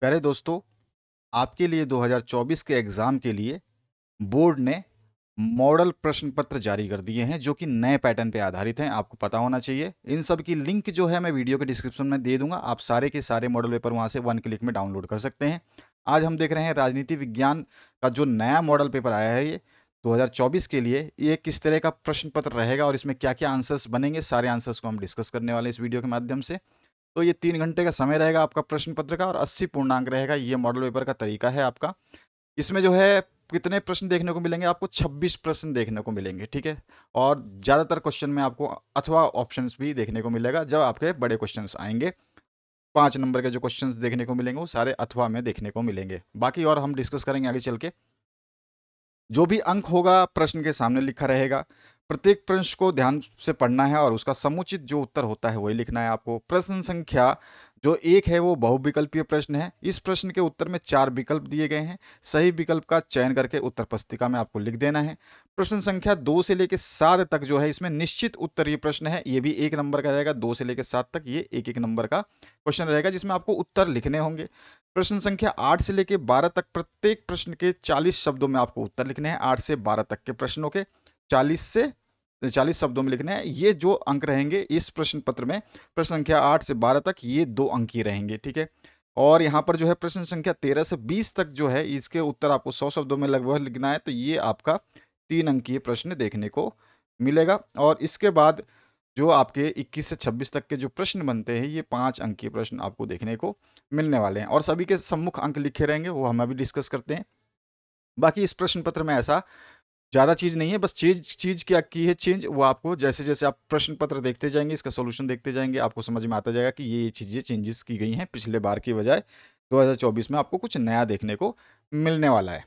प्यारे दोस्तों, आपके लिए 2024 के एग्ज़ाम के लिए बोर्ड ने मॉडल प्रश्न पत्र जारी कर दिए हैं जो कि नए पैटर्न पे आधारित हैं। आपको पता होना चाहिए। इन सब की लिंक जो है मैं वीडियो के डिस्क्रिप्शन में दे दूंगा। आप सारे के सारे मॉडल पेपर वहां से वन क्लिक में डाउनलोड कर सकते हैं। आज हम देख रहे हैं राजनीति विज्ञान का जो नया मॉडल पेपर आया है, ये 2024 के लिए ये किस तरह का प्रश्न पत्र रहेगा और इसमें क्या क्या आंसर्स बनेंगे, सारे आंसर्स को हम डिस्कस करने वाले हैं इस वीडियो के माध्यम से। तो ये 3 घंटे का समय रहेगा आपका प्रश्न पत्र का और 80 पूर्णांक रहेगा। ये मॉडल पेपर का तरीका है आपका। इसमें जो है कितने प्रश्न देखने को मिलेंगे? आपको 26 प्रश्न देखने को मिलेंगे, ठीक है। और ज़्यादातर क्वेश्चन में आपको अथवा ऑप्शंस भी देखने को मिलेगा। जब आपके बड़े क्वेश्चंस आएंगे, 5 नंबर के जो क्वेश्चंस देखने को मिलेंगे वो सारे अथवा में देखने को मिलेंगे। बाकी और हम डिस्कस करेंगे आगे चल के। जो भी अंक होगा प्रश्न के सामने लिखा रहेगा। प्रत्येक प्रश्न को ध्यान से पढ़ना है और उसका समुचित जो उत्तर होता है वही लिखना है आपको। प्रश्न संख्या जो 1 है वो बहुविकल्पीय प्रश्न है। इस प्रश्न के उत्तर में 4 विकल्प दिए गए हैं। सही विकल्प का चयन करके उत्तर पुस्तिका में आपको लिख देना है। प्रश्न संख्या 2 से लेकर 7 तक जो है इसमें निश्चित उत्तरीय प्रश्न है। ये भी 1 नंबर का रहेगा। 2 से लेकर 7 तक ये 1-1 नंबर का क्वेश्चन रहेगा जिसमें आपको उत्तर लिखने होंगे। प्रश्न संख्या 8 से लेकर 12 तक प्रत्येक प्रश्न के 40 शब्दों में आपको उत्तर लिखने हैं। 8 से 12 तक के प्रश्नों के 40 शब्दों में लिखने हैं। ये जो अंक रहेंगे इस प्रश्न पत्र में, प्रश्न संख्या 8 से 12 तक ये 2 अंक ही रहेंगे, ठीक है। और यहाँ पर जो है प्रश्न संख्या 13 से 20 तक जो है इसके उत्तर आपको 100 शब्दों में लगभग लिखना है। तो ये आपका 3 अंकीय प्रश्न देखने को मिलेगा। और इसके बाद जो आपके 21 से 26 तक के जो प्रश्न बनते हैं ये 5 अंकीय प्रश्न आपको देखने को मिलने वाले हैं और सभी के सम्मुख अंक लिखे रहेंगे, वो हम अभी डिस्कस करते हैं। बाकी इस प्रश्न पत्र में ऐसा ज़्यादा चीज़ नहीं है, बस चीज़ क्या की है चेंज, वो आपको जैसे जैसे आप प्रश्न पत्र देखते जाएंगे, इसका सोल्यूशन देखते जाएंगे, आपको समझ में आता जाएगा कि ये चीज़ें चेंजेस की गई हैं पिछले बार की बजाय। 2024 में आपको कुछ नया देखने को मिलने वाला है।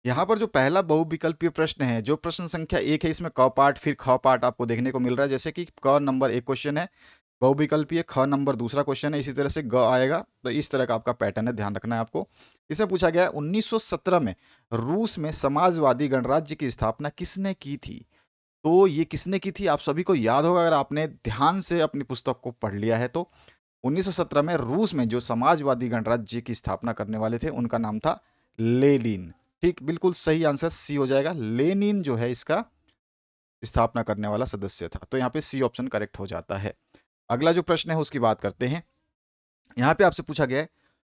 यहाँ पर जो पहला बहुविकल्पीय प्रश्न है, जो प्रश्न संख्या 1 है, इसमें क पार्ट फिर ख पार्ट आपको देखने को मिल रहा है। जैसे कि क नंबर 1 क्वेश्चन है बहुविकल्पीय, ख नंबर दूसरा क्वेश्चन है, इसी तरह से ग आएगा। तो इस तरह का आपका पैटर्न है, ध्यान रखना है आपको। इसमें पूछा गया 1917 में रूस में समाजवादी गणराज्य की स्थापना किसने की थी? तो ये किसने की थी आप सभी को याद होगा अगर आपने ध्यान से अपनी पुस्तक को पढ़ लिया है तो। 1917 में रूस में जो समाजवादी गणराज्य की स्थापना करने वाले थे उनका नाम था लेनिन। ठीक, बिल्कुल सही आंसर सी हो जाएगा। लेनिन जो है इसका स्थापना करने वाला सदस्य था। तो यहाँ पे सी ऑप्शन करेक्ट हो जाता है। अगला जो प्रश्न है उसकी बात करते हैं। यहाँ पे आपसे पूछा गया है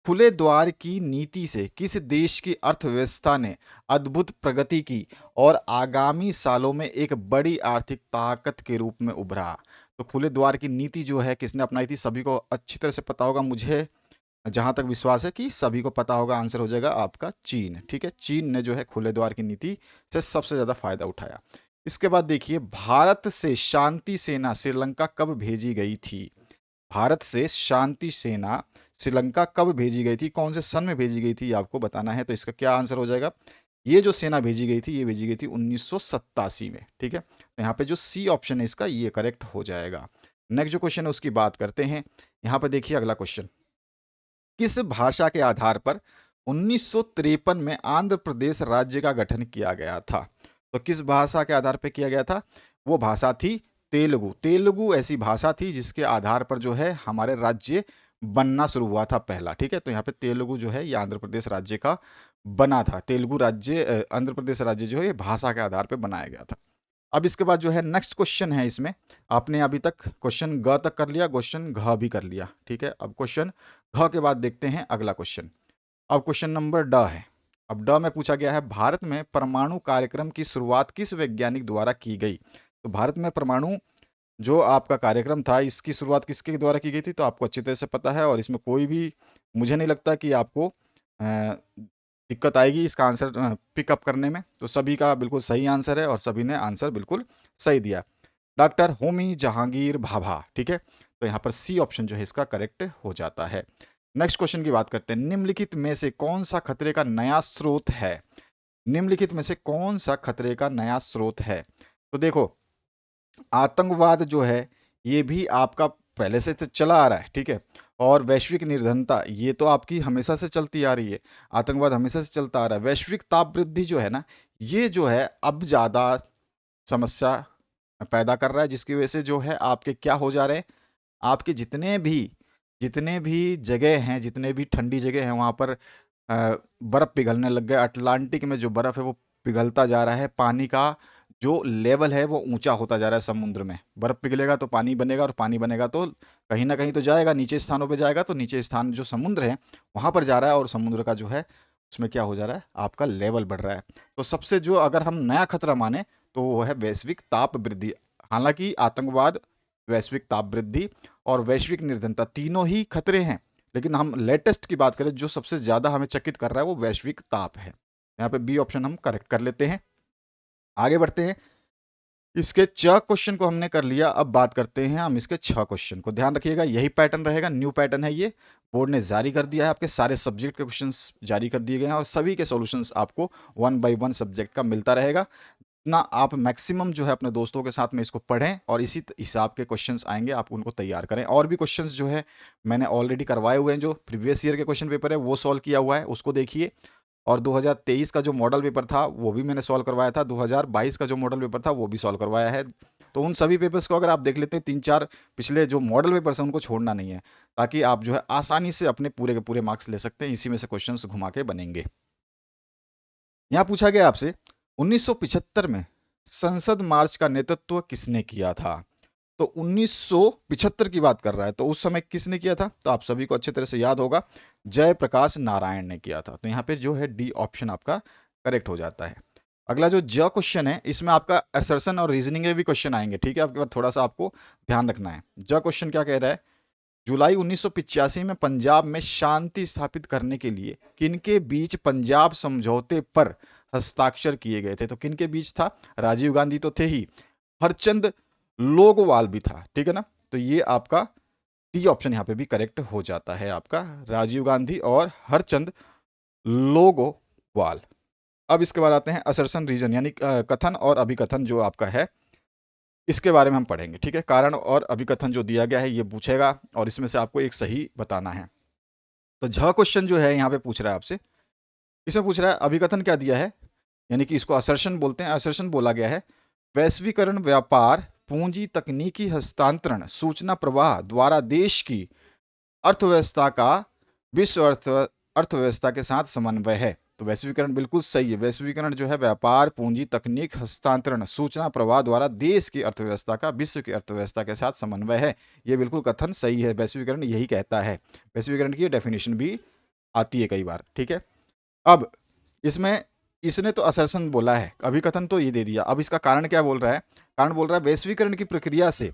खुले द्वार की नीति से किस देश की अर्थव्यवस्था ने अद्भुत प्रगति की और आगामी सालों में एक बड़ी आर्थिक ताकत के रूप में उभरा? तो खुले द्वार की नीति जो है किसने अपनाई थी? सभी को अच्छी तरह से पता होगा, मुझे जहां तक विश्वास है कि सभी को पता होगा। आंसर हो जाएगा आपका चीन, ठीक है। चीन ने जो है खुले द्वार की नीति से सबसे ज्यादा फायदा उठाया। इसके बाद देखिए, भारत से शांति सेना श्रीलंका कब भेजी गई थी? भारत से शांति सेना श्रीलंका कब भेजी गई थी, कौन से सन में भेजी गई थी, आपको बताना है। तो इसका क्या आंसर हो जाएगा? ये जो सेना भेजी गई थी ये भेजी गई थी 1987 में, ठीक है। तो यहाँ पे जो सी ऑप्शन है इसका ये करेक्ट हो जाएगा। नेक्स्ट जो क्वेश्चन है उसकी बात करते हैं। यहाँ पे देखिए अगला क्वेश्चन, किस भाषा के आधार पर 1953 में आंध्र प्रदेश राज्य का गठन किया गया था? तो किस भाषा के आधार पर किया गया था? वो भाषा थी तेलुगु। तेलुगु ऐसी भाषा थी जिसके आधार पर जो है हमारे राज्य बनना शुरू हुआ था पहला, ठीक है। तो यहाँ पे तेलुगु जो है ये आंध्र प्रदेश राज्य का बना था। तेलुगु राज्य आंध्र प्रदेश राज्य जो है ये भाषा के आधार पर बनाया गया था। अब इसके बाद जो है नेक्स्ट क्वेश्चन है, इसमें आपने अभी तक क्वेश्चन ग तक कर लिया, क्वेश्चन घ भी कर लिया, ठीक है। अब क्वेश्चन घ के बाद देखते हैं अगला क्वेश्चन। अब क्वेश्चन नंबर ड है। अब ड में पूछा गया है भारत में परमाणु कार्यक्रम की शुरुआत किस वैज्ञानिक द्वारा की गई? तो भारत में परमाणु जो आपका कार्यक्रम था इसकी शुरुआत किसके द्वारा की गई थी? तो आपको अच्छी तरह से पता है और इसमें कोई भी मुझे नहीं लगता कि आपको दिक्कत आएगी इसका आंसर पिकअप करने में। तो सभी का बिल्कुल सही आंसर है और सभी ने आंसर बिल्कुल सही दिया। डॉक्टर होमी जहांगीर भाभा, ठीक है। तो यहाँ पर सी ऑप्शन जो है इसका करेक्ट हो जाता है। नेक्स्ट क्वेश्चन की बात करते हैं। निम्नलिखित में से कौन सा खतरे का नया स्रोत है? निम्नलिखित में से कौन सा खतरे का नया स्रोत है? तो देखो, आतंकवाद जो है ये भी आपका पहले से तो चला आ रहा है, ठीक है। और वैश्विक निर्धनता ये तो आपकी हमेशा से चलती आ रही है। आतंकवाद हमेशा से चलता आ रहा है। वैश्विक ताप वृद्धि जो है ना, ये जो है अब ज़्यादा समस्या पैदा कर रहा है, जिसकी वजह से जो है आपके क्या हो जा रहे हैं, आपके जितने भी जितने भी जगह हैं, जितने भी ठंडी जगह हैं, वहाँ पर बर्फ़ पिघलने लग गया। अटलांटिक में जो बर्फ़ है वो पिघलता जा रहा है। पानी का जो लेवल है वो ऊंचा होता जा रहा है समुद्र में। बर्फ़ पिघलेगा तो पानी बनेगा, और पानी बनेगा तो कहीं ना कहीं तो जाएगा, नीचे स्थानों पे जाएगा। तो नीचे स्थान जो समुद्र है वहाँ पर जा रहा है, और समुद्र का जो है उसमें क्या हो जा रहा है, आपका लेवल बढ़ रहा है। तो सबसे जो अगर हम नया खतरा माने तो वो है वैश्विक ताप वृद्धि। हालांकि आतंकवाद, वैश्विक ताप वृद्धि और वैश्विक निर्धनता तीनों ही खतरे हैं, लेकिन हम लेटेस्ट की बात करें, जो सबसे ज़्यादा हमें चकित कर रहा है वो वैश्विक ताप है। यहाँ पे बी ऑप्शन हम करेक्ट कर लेते हैं। आगे बढ़ते हैं। इसके च क्वेश्चन को हमने कर लिया, अब बात करते हैं हम इसके छ क्वेश्चन को। ध्यान रखिएगा, यही पैटर्न रहेगा, न्यू पैटर्न है ये। बोर्ड ने जारी कर दिया है, आपके सारे सब्जेक्ट के क्वेश्चंस जारी कर दिए गए हैं, और सभी के सॉल्यूशंस आपको 1 बाय 1 सब्जेक्ट का मिलता रहेगा। ना आप मैक्सिमम जो है अपने दोस्तों के साथ में इसको पढ़ें, और इसी हिसाब के क्वेश्चंस आएंगे, आप उनको तैयार करें। और भी क्वेश्चंस जो है मैंने ऑलरेडी करवाए हुए हैं, जो प्रीवियस ईयर के क्वेश्चन पेपर है वो सॉल्व किया हुआ है, उसको देखिए। और 2023 का जो मॉडल पेपर था वो भी मैंने सॉल्व करवाया था, 2022 का जो मॉडल पेपर था वो भी सॉल्व करवाया है। तो उन सभी पेपर्स को अगर आप देख लेते हैं, 3-4 पिछले जो मॉडल पेपर्स हैं उनको छोड़ना नहीं है, ताकि आप जो है आसानी से अपने पूरे के पूरे मार्क्स ले सकते हैं। इसी में से क्वेश्चंस घुमा के बनेंगे। यहाँ पूछा गया आपसे, 1975 में संसद मार्च का नेतृत्व किसने किया था? तो 1975 की बात कर रहा है, तो उस समय किसने किया था? तो आप सभी को अच्छे तरह से याद होगा, जयप्रकाश नारायण ने किया था। तो यहाँ पे जो है डी ऑप्शन आपका करेक्ट हो जाता है। अगला जो ज क्वेश्चन है, इसमें आपका असर्शन और रीजनिंग के भी क्वेश्चन आएंगे, ठीक है। आपके पास थोड़ा सा आपको ध्यान रखना है। ज क्वेश्चन क्या कह रहा है, जुलाई 1985 में पंजाब में शांति स्थापित करने के लिए किनके बीच पंजाब समझौते पर हस्ताक्षर किए गए थे? तो किनके बीच था? राजीव गांधी तो थे ही, हरचंद लोगोवाल भी था, ठीक है ना। तो ये आपका डी ऑप्शन यहाँ पे भी करेक्ट हो जाता है आपका, राजीव गांधी और हरचंद लोगोवाल। अब इसके बाद आते हैं असर्शन रीजन, यानी कथन और अभिकथन जो आपका है, इसके बारे में हम पढ़ेंगे, ठीक है। कारण और अभिकथन जो दिया गया है ये पूछेगा, और इसमें से आपको एक सही बताना है। तो झ क्वेश्चन जो है यहाँ पे पूछ रहा है आपसे, इसमें पूछ रहा है अभिकथन क्या दिया है, यानी कि इसको असर्शन बोलते हैं। असर्शन बोला गया है, वैश्वीकरण, व्यापार, पूंजी, तकनीकी हस्तांतरण, सूचना प्रवाह द्वारा देश की अर्थव्यवस्था का विश्व अर्थव्यवस्था के साथ समन्वय है। तो वैश्वीकरण बिल्कुल सही है। वैश्वीकरण जो है व्यापार, पूंजी, तकनीक हस्तांतरण, सूचना प्रवाह द्वारा देश की अर्थव्यवस्था का विश्व की अर्थव्यवस्था के साथ समन्वय है। ये बिल्कुल कथन सही है, वैश्वीकरण यही कहता है। वैश्वीकरण की डेफिनेशन भी आती है कई बार, ठीक है। अब इसमें इसने तो असर्शन बोला है, अभिकथन तो ये दे दिया। अब इसका कारण क्या बोल रहा है? कारण बोल रहा है वैश्वीकरण की प्रक्रिया से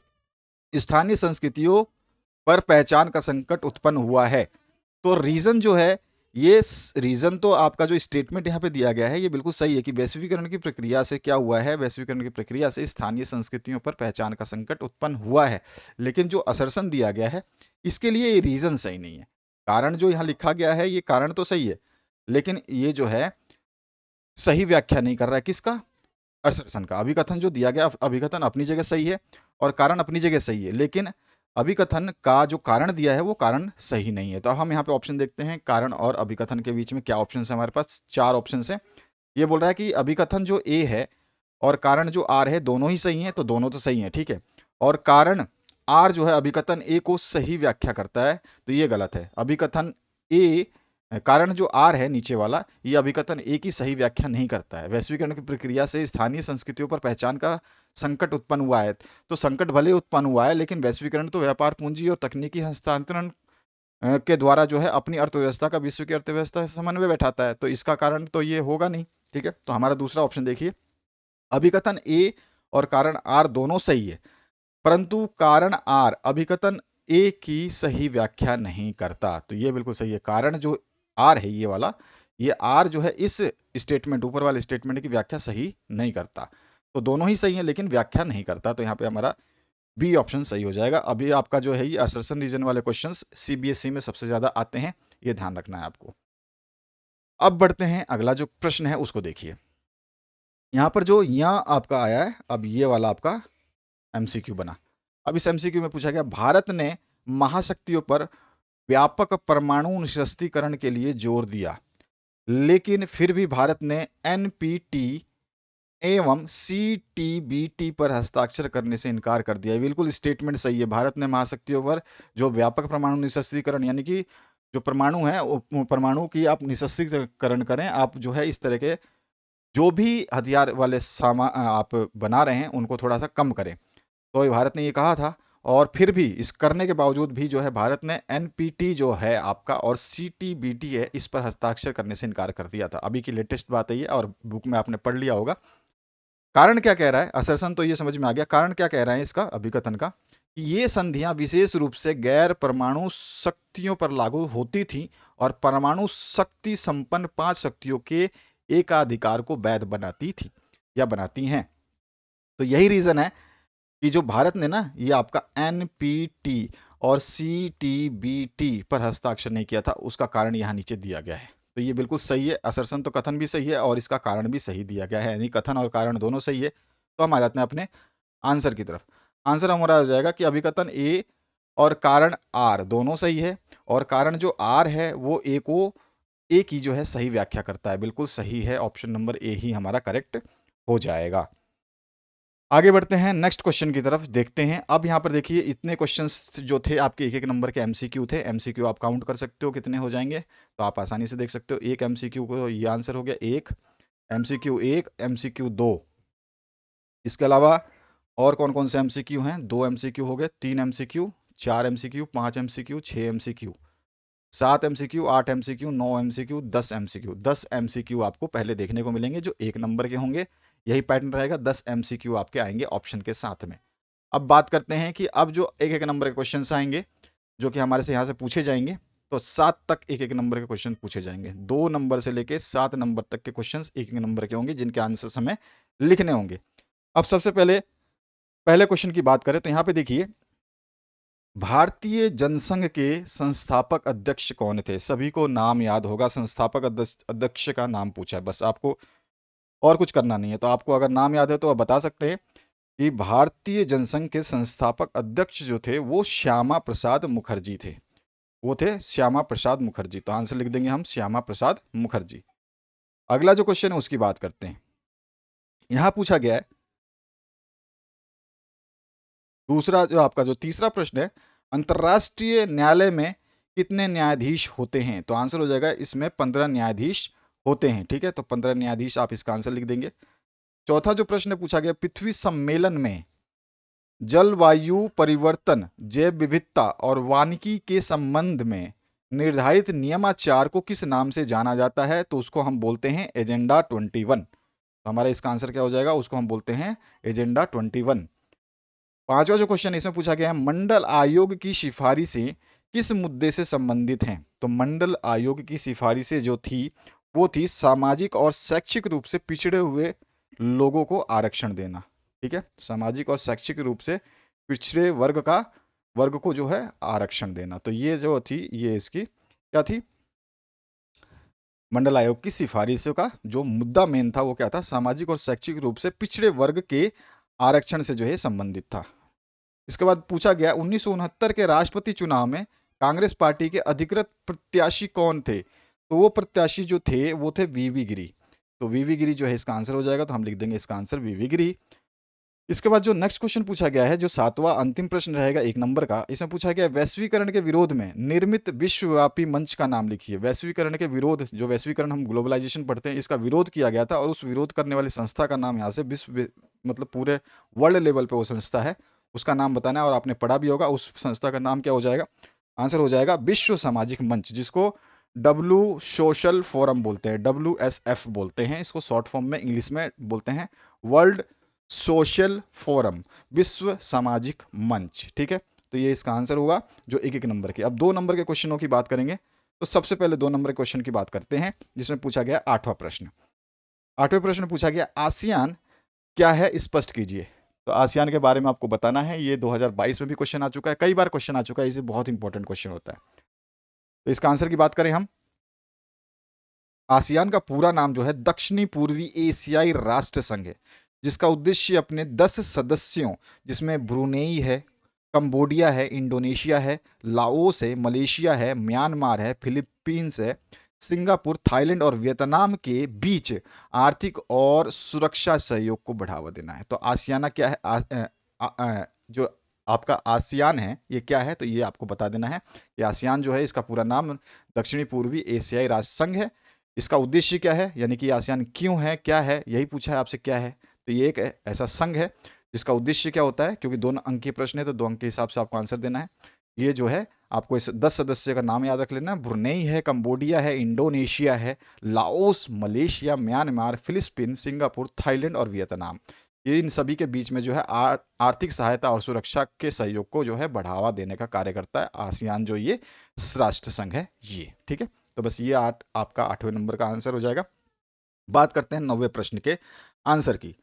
स्थानीय संस्कृतियों पर पहचान का संकट उत्पन्न हुआ है। तो रीजन जो है, ये रीजन तो आपका जो स्टेटमेंट यहाँ पे दिया गया है ये बिल्कुल सही है कि वैश्वीकरण की प्रक्रिया से क्या हुआ है, वैश्वीकरण की प्रक्रिया से स्थानीय संस्कृतियों पर पहचान का संकट उत्पन्न हुआ है। लेकिन जो असर्शन दिया गया है इसके लिए ये रीजन सही नहीं है। कारण जो यहाँ लिखा गया है ये कारण तो सही है, लेकिन ये जो है सही व्याख्या नहीं कर रहा है किसका? असर्शन का। अभिकथन जो दिया गया, अभिकथन अपनी जगह सही है और कारण अपनी जगह सही है, लेकिन अभिकथन का जो कारण दिया है वो कारण सही नहीं है। तो हम यहाँ पे ऑप्शन देखते हैं, कारण और अभिकथन के बीच में क्या ऑप्शन है हमारे पास? 4 ऑप्शन है। ये बोल रहा है कि अभिकथन जो ए है और कारण जो आर है दोनों ही सही हैं, तो दोनों तो सही हैं, ठीक है। और कारण आर जो है अभिकथन ए को सही व्याख्या करता है, तो ये गलत है। अभिकथन ए, कारण जो आर है नीचे वाला, ये अभिकथन ए की सही व्याख्या नहीं करता है। वैश्वीकरण की प्रक्रिया से स्थानीय संस्कृतियों पर पहचान का संकट उत्पन्न हुआ है, तो संकट भले उत्पन्न हुआ है, लेकिन वैश्वीकरण तो व्यापार, पूंजी और तकनीकी हस्तांतरण के द्वारा जो है अपनी अर्थव्यवस्था का विश्व की अर्थव्यवस्था से समन्वय बैठाता है, तो इसका कारण तो ये होगा नहीं, ठीक है। तो हमारा दूसरा ऑप्शन देखिए, अभिकथन ए और कारण आर दोनों सही है, परंतु कारण आर अभिकथन ए की सही व्याख्या नहीं करता। तो ये बिल्कुल सही है, कारण जो आर है ये वाला, ये आर जो है इस स्टेटमेंट, ऊपर वाले स्टेटमेंट की व्याख्या सही नहीं करता। तो दोनों ही सही है लेकिन व्याख्या नहीं करता, तो यहाँ पे हमारा बी ऑप्शन सही हो जाएगा। अभी आपका जो है ये असर्शन रीजन वाले क्वेश्चंस सीबीएसई में सबसे ज्यादा आते हैं, ये ध्यान रखना है आपको। अब बढ़ते हैं, अगला जो प्रश्न है उसको देखिए। यहाँ पर जो यहाँ आपका आया है, अब ये वाला आपका एमसीक्यू बना। अब इस एमसीक्यू में पूछा गया, भारत ने महाशक्तियों पर व्यापक परमाणु निरस्त्रीकरण के लिए जोर दिया, लेकिन फिर भी भारत ने एनपीटी एवं सीटीबीटी पर हस्ताक्षर करने से इनकार कर दिया। बिल्कुल स्टेटमेंट सही है। भारत ने महाशक्तियों पर जो व्यापक परमाणु निःशस्त्रीकरण यानी कि जो परमाणु है परमाणु की आप निःशस्त्रीकरण करें, आप जो है इस तरह के जो भी हथियार वाले आप बना रहे हैं उनको थोड़ा सा कम करें। तो ये भारत ने ये कहा था, और फिर भी इस करने के बावजूद भी जो है भारत ने एनपीटी जो है आपका और सीटीबीटी है इस पर हस्ताक्षर करने से इनकार कर दिया था। अभी की लेटेस्ट बात है ये, और बुक में आपने पढ़ लिया होगा। कारण क्या कह रहा है, असर्सन तो ये समझ में आ गया। कारण क्या कह रहा है इसका अभिकथन का, कि ये संधियां विशेष रूप से गैर परमाणु शक्तियों पर लागू होती थी और परमाणु शक्ति संपन्न 5 शक्तियों के एकाधिकार को वैध बनाती थी या बनाती हैं। तो यही रीजन है कि जो भारत ने ना ये आपका एनपीटी और सीटीबीटी पर हस्ताक्षर नहीं किया था, उसका कारण यहाँ नीचे दिया गया है। तो ये बिल्कुल सही है, असर्सन तो कथन भी सही है और इसका कारण भी सही दिया गया है, यानी कथन और कारण दोनों सही है। तो हम आ जाते हैं अपने आंसर की तरफ। आंसर हमारा आ जाएगा कि अभिकथन ए और कारण आर दोनों सही है, और कारण जो आर है वो ए की जो है सही व्याख्या करता है। बिल्कुल सही है, ऑप्शन नंबर ए ही हमारा करेक्ट हो जाएगा। आगे बढ़ते हैं नेक्स्ट क्वेश्चन की तरफ, देखते हैं। अब यहाँ पर देखिए इतने क्वेश्चंस जो थे आपके एक एक नंबर के एमसीक्यू थे। एमसीक्यू आप काउंट कर सकते हो कितने हो जाएंगे, तो आप आसानी से देख सकते हो। एक एमसीक्यू को ये आंसर हो गया एक, एमसीक्यू एक, एमसीक्यू दो। इसके अलावा और कौन कौन से एमसीक्यू हैं, दो एमसीक्यू हो गए, तीन एमसीक्यू, चार एमसीक्यू, पाँच एमसीक्यू, छः एमसीक्यू, सात एमसीक्यू, आठ एमसीक्यू, नौ एमसीक्यू, 10 एमसीक्यू। 10 एमसीक्यू आपको पहले देखने को मिलेंगे जो एक नंबर के होंगे। यही पैटर्न रहेगा, 10 एमसीक्यू आपके आएंगे ऑप्शन के साथ में। अब बात करते हैं कि अब जो एक एक नंबर के क्वेश्चन आएंगे जो कि हमारे से यहाँ से पूछे जाएंगे, तो 7 तक एक एक नंबर के क्वेश्चन पूछे जाएंगे। 2 नंबर से लेके 7 नंबर तक के क्वेश्चन एक एक नंबर के होंगे जिनके आंसर्स हमें लिखने होंगे। अब सबसे पहले पहले क्वेश्चन की बात करें तो यहाँ पे देखिए, भारतीय जनसंघ के संस्थापक अध्यक्ष कौन थे। सभी को नाम याद होगा, संस्थापक अध्यक्ष का नाम पूछा है, बस आपको और कुछ करना नहीं है। तो आपको अगर नाम याद है तो आप बता सकते हैं कि भारतीय जनसंघ के संस्थापक अध्यक्ष जो थे वो श्यामा प्रसाद मुखर्जी थे। वो थे श्यामा प्रसाद मुखर्जी। तो आंसर लिख देंगे हम श्यामा प्रसाद मुखर्जी। अगला जो क्वेश्चन है उसकी बात करते हैं। यहां पूछा गया है दूसरा जो आपका जो तीसरा प्रश्न है, अंतर्राष्ट्रीय न्यायालय में कितने न्यायाधीश होते हैं। तो आंसर हो जाएगा इसमें 15 न्यायाधीश होते हैं। ठीक है, तो 15 न्यायाधीश आप इसका आंसर लिख देंगे। चौथा जो प्रश्न पूछा गया, पृथ्वी सम्मेलन में जलवायु परिवर्तन, जैव विविधता और वानिकी के संबंध में निर्धारित नियमाचार को किस नाम से जाना जाता है। तो उसको हम बोलते हैं एजेंडा 21। तो हमारा इसका आंसर क्या हो जाएगा, उसको हम बोलते हैं एजेंडा 21। पांचवा जो क्वेश्चन इसमें पूछा गया है, मंडल आयोग की सिफारिशें किस मुद्दे से संबंधित हैं। तो मंडल आयोग की सिफारिशें जो थी वो थी सामाजिक और शैक्षिक रूप से पिछड़े हुए लोगों को आरक्षण देना। ठीक है, सामाजिक और शैक्षिक रूप से पिछड़े वर्ग को जो है आरक्षण देना। तो ये जो थी ये इसकी क्या थी, मंडल आयोग की सिफारिशों का जो मुद्दा मेन था वो क्या था, सामाजिक और शैक्षिक रूप से पिछड़े वर्ग के आरक्षण से जो है संबंधित था। इसके बाद पूछा गया 1969 के राष्ट्रपति चुनाव में कांग्रेस पार्टी के अधिकृत प्रत्याशी कौन थे। तो वो प्रत्याशी जो थे वो थे वीवी गिरी। तो वीवी गिरी जो है इसका आंसर हो जाएगा, तो हम लिख देंगे इसका आंसर वीवी गिरी। इसके बाद जो नेक्स्ट क्वेश्चन पूछा गया है, जो सातवां अंतिम प्रश्न रहेगा एक नंबर का, इसमें पूछा गया वैश्वीकरण के विरोध में निर्मित विश्वव्यापी मंच का नाम लिखिए। वैश्वीकरण के विरोध, जो वैश्वीकरण हम ग्लोबलाइजेशन पढ़ते हैं, इसका विरोध किया गया था और उस विरोध करने वाली संस्था का नाम यहाँ से विश्व मतलब पूरे वर्ल्ड लेवल पे वो संस्था है, उसका नाम बताना है। और आपने पढ़ा भी होगा उस संस्था का नाम क्या हो जाएगा, आंसर हो जाएगा विश्व सामाजिक मंच, जिसको डब्ल्यू सोशल फोरम बोलते हैं, WSF बोलते हैं इसको, शॉर्ट फॉर्म में इंग्लिश में बोलते हैं वर्ल्ड सोशल फोरम, विश्व सामाजिक मंच। ठीक है, तो ये इसका आंसर होगा जो एक एक नंबर के। अब 2 नंबर के क्वेश्चनों की बात करेंगे, तो सबसे पहले 2 नंबर के क्वेश्चन की बात करते हैं जिसमें पूछा गया 8वां प्रश्न। 8वें प्रश्न पूछा गया आसियान क्या है स्पष्ट कीजिए। तो आसियान के बारे में आपको बताना है। ये 2022 में भी क्वेश्चन आ चुका है, कई बार क्वेश्चन आ चुका है, इसे बहुत इंपॉर्टेंट क्वेश्चन होता है। तो इसका आंसर की बात करें हम, आसियान का पूरा नाम जो है दक्षिणी पूर्वी एशियाई राष्ट्र संघ है, जिसका उद्देश्य अपने 10 सदस्यों, जिसमें ब्रुनेई है, कंबोडिया है, इंडोनेशिया है, लाओस है, मलेशिया है, म्यांमार है, फिलीपींस है, सिंगापुर, थाईलैंड और वियतनाम के बीच आर्थिक और सुरक्षा सहयोग को बढ़ावा देना है। तो आसियाना क्या है? जो आपका आसियान है ये क्या है? तो ये आपको बता देना है कि आसियान जो है इसका पूरा नाम दक्षिणी पूर्वी एशियाई राष्ट्र संघ है। इसका उद्देश्य क्या है, यानी कि आसियान क्यों है, क्या है, यही पूछा है आपसे क्या है। तो ये एक ऐसा संघ है जिसका उद्देश्य क्या होता है, क्योंकि 2 अंक के प्रश्न है तो 2 अंक के हिसाब से आपको आंसर देना है। ये जो है आपको इस 10 सदस्य का नाम याद रख लेना है। ब्रुनेई है, कंबोडिया है, इंडोनेशिया है, Laos, Malaysia, Myanmar, Philippines, Singapore, Thailand और वियतनाम। ये इन सभी के बीच में जो है आर्थिक सहायता और सुरक्षा के सहयोग को जो है बढ़ावा देने का कार्य करता है आसियान, जो ये राष्ट्र संघ है ये। ठीक है, तो बस ये आपका 8वें नंबर का आंसर हो जाएगा। बात करते हैं 9वें प्रश्न के आंसर की।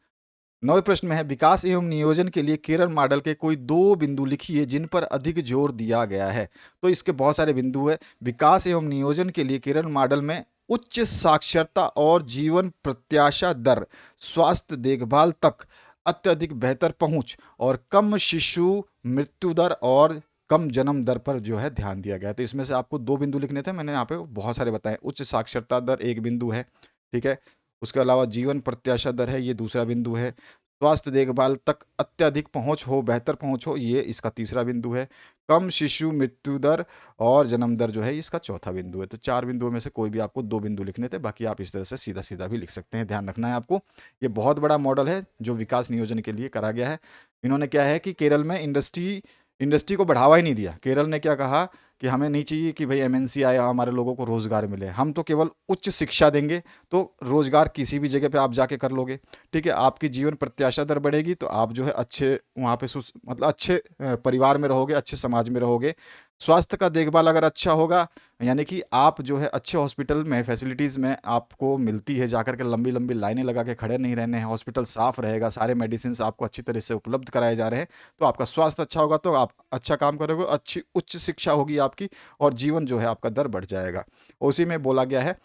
9वें प्रश्न में है, विकास एवं नियोजन के लिए केरल मॉडल के कोई 2 बिंदु लिखिए जिन पर अधिक जोर दिया गया है। तो इसके बहुत सारे बिंदु है। विकास एवं नियोजन के लिए केरल मॉडल में उच्च साक्षरता और जीवन प्रत्याशा दर, स्वास्थ्य देखभाल तक अत्यधिक बेहतर पहुंच और कम शिशु मृत्यु दर और कम जन्म दर पर जो है ध्यान दिया गया है। तो इसमें से आपको 2 बिंदु लिखने थे, मैंने यहाँ पे बहुत सारे बताए। उच्च साक्षरता दर एक बिंदु है, ठीक है। उसके अलावा जीवन प्रत्याशा दर है, ये दूसरा बिंदु है। स्वास्थ्य देखभाल तक अत्यधिक पहुंच हो, बेहतर पहुंच हो, ये इसका तीसरा बिंदु है। कम शिशु मृत्यु दर और जन्म दर जो है इसका चौथा बिंदु है। तो 4 बिंदुओं में से कोई भी आपको 2 बिंदु लिखने थे, बाकी आप इस तरह से सीधा सीधा भी लिख सकते हैं। ध्यान रखना है आपको, ये बहुत बड़ा मॉडल है जो विकास नियोजन के लिए करा गया है। इन्होंने क्या है कि केरल में इंडस्ट्री को बढ़ावा ही नहीं दिया। केरल ने क्या कहा कि हमें नहीं चाहिए कि भाई एमएनसी आए, हमारे लोगों को रोजगार मिले, हम तो केवल उच्च शिक्षा देंगे, तो रोजगार किसी भी जगह पे आप जाके कर लोगे। ठीक है, आपकी जीवन प्रत्याशा दर बढ़ेगी तो आप जो है अच्छे वहाँ पे मतलब अच्छे परिवार में रहोगे, अच्छे समाज में रहोगे। स्वास्थ्य का देखभाल अगर अच्छा होगा, यानी कि आप जो है अच्छे हॉस्पिटल में फैसिलिटीज़ में आपको मिलती है, जाकर के लंबी लंबी लाइनें लगा के खड़े नहीं रहने हैं, हॉस्पिटल साफ रहेगा, सारे मेडिसिन आपको अच्छी तरह से उपलब्ध कराए जा रहे हैं, तो आपका स्वास्थ्य अच्छा होगा, तो आप अच्छा काम करोगे, अच्छी उच्च शिक्षा होगी आपकी, और जीवन जो है आपका दर बढ़ जाएगा। उसी में बोला गया है,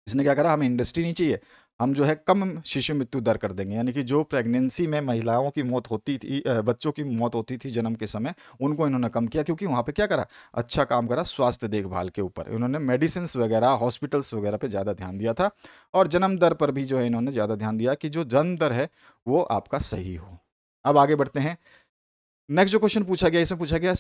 इसने क्या करा, हमें इंडस्ट्री नहीं चाहिए, हम जो है कम शिशु मृत्यु दर कर देंगे। यानी कि जो प्रेगनेंसी में महिलाओं की मौत होती थी, बच्चों की मौत होती थी जन्म के समय, उनको इन्होंने कम किया, क्योंकि वहाँ पे क्या करा, अच्छा काम करा स्वास्थ्य देखभाल के ऊपर। इन्होंने मेडिसिन वगैरह, हॉस्पिटल्स वगैरह पे ज़्यादा ध्यान दिया था, और जन्म दर पर भी जो है इन्होंने ज़्यादा ध्यान दिया कि जो जन्म दर है वो आपका सही हो। अब आगे बढ़ते हैं। नेक्स्ट जो क्वेश्चन पूछा गया, इसमें पूछा गया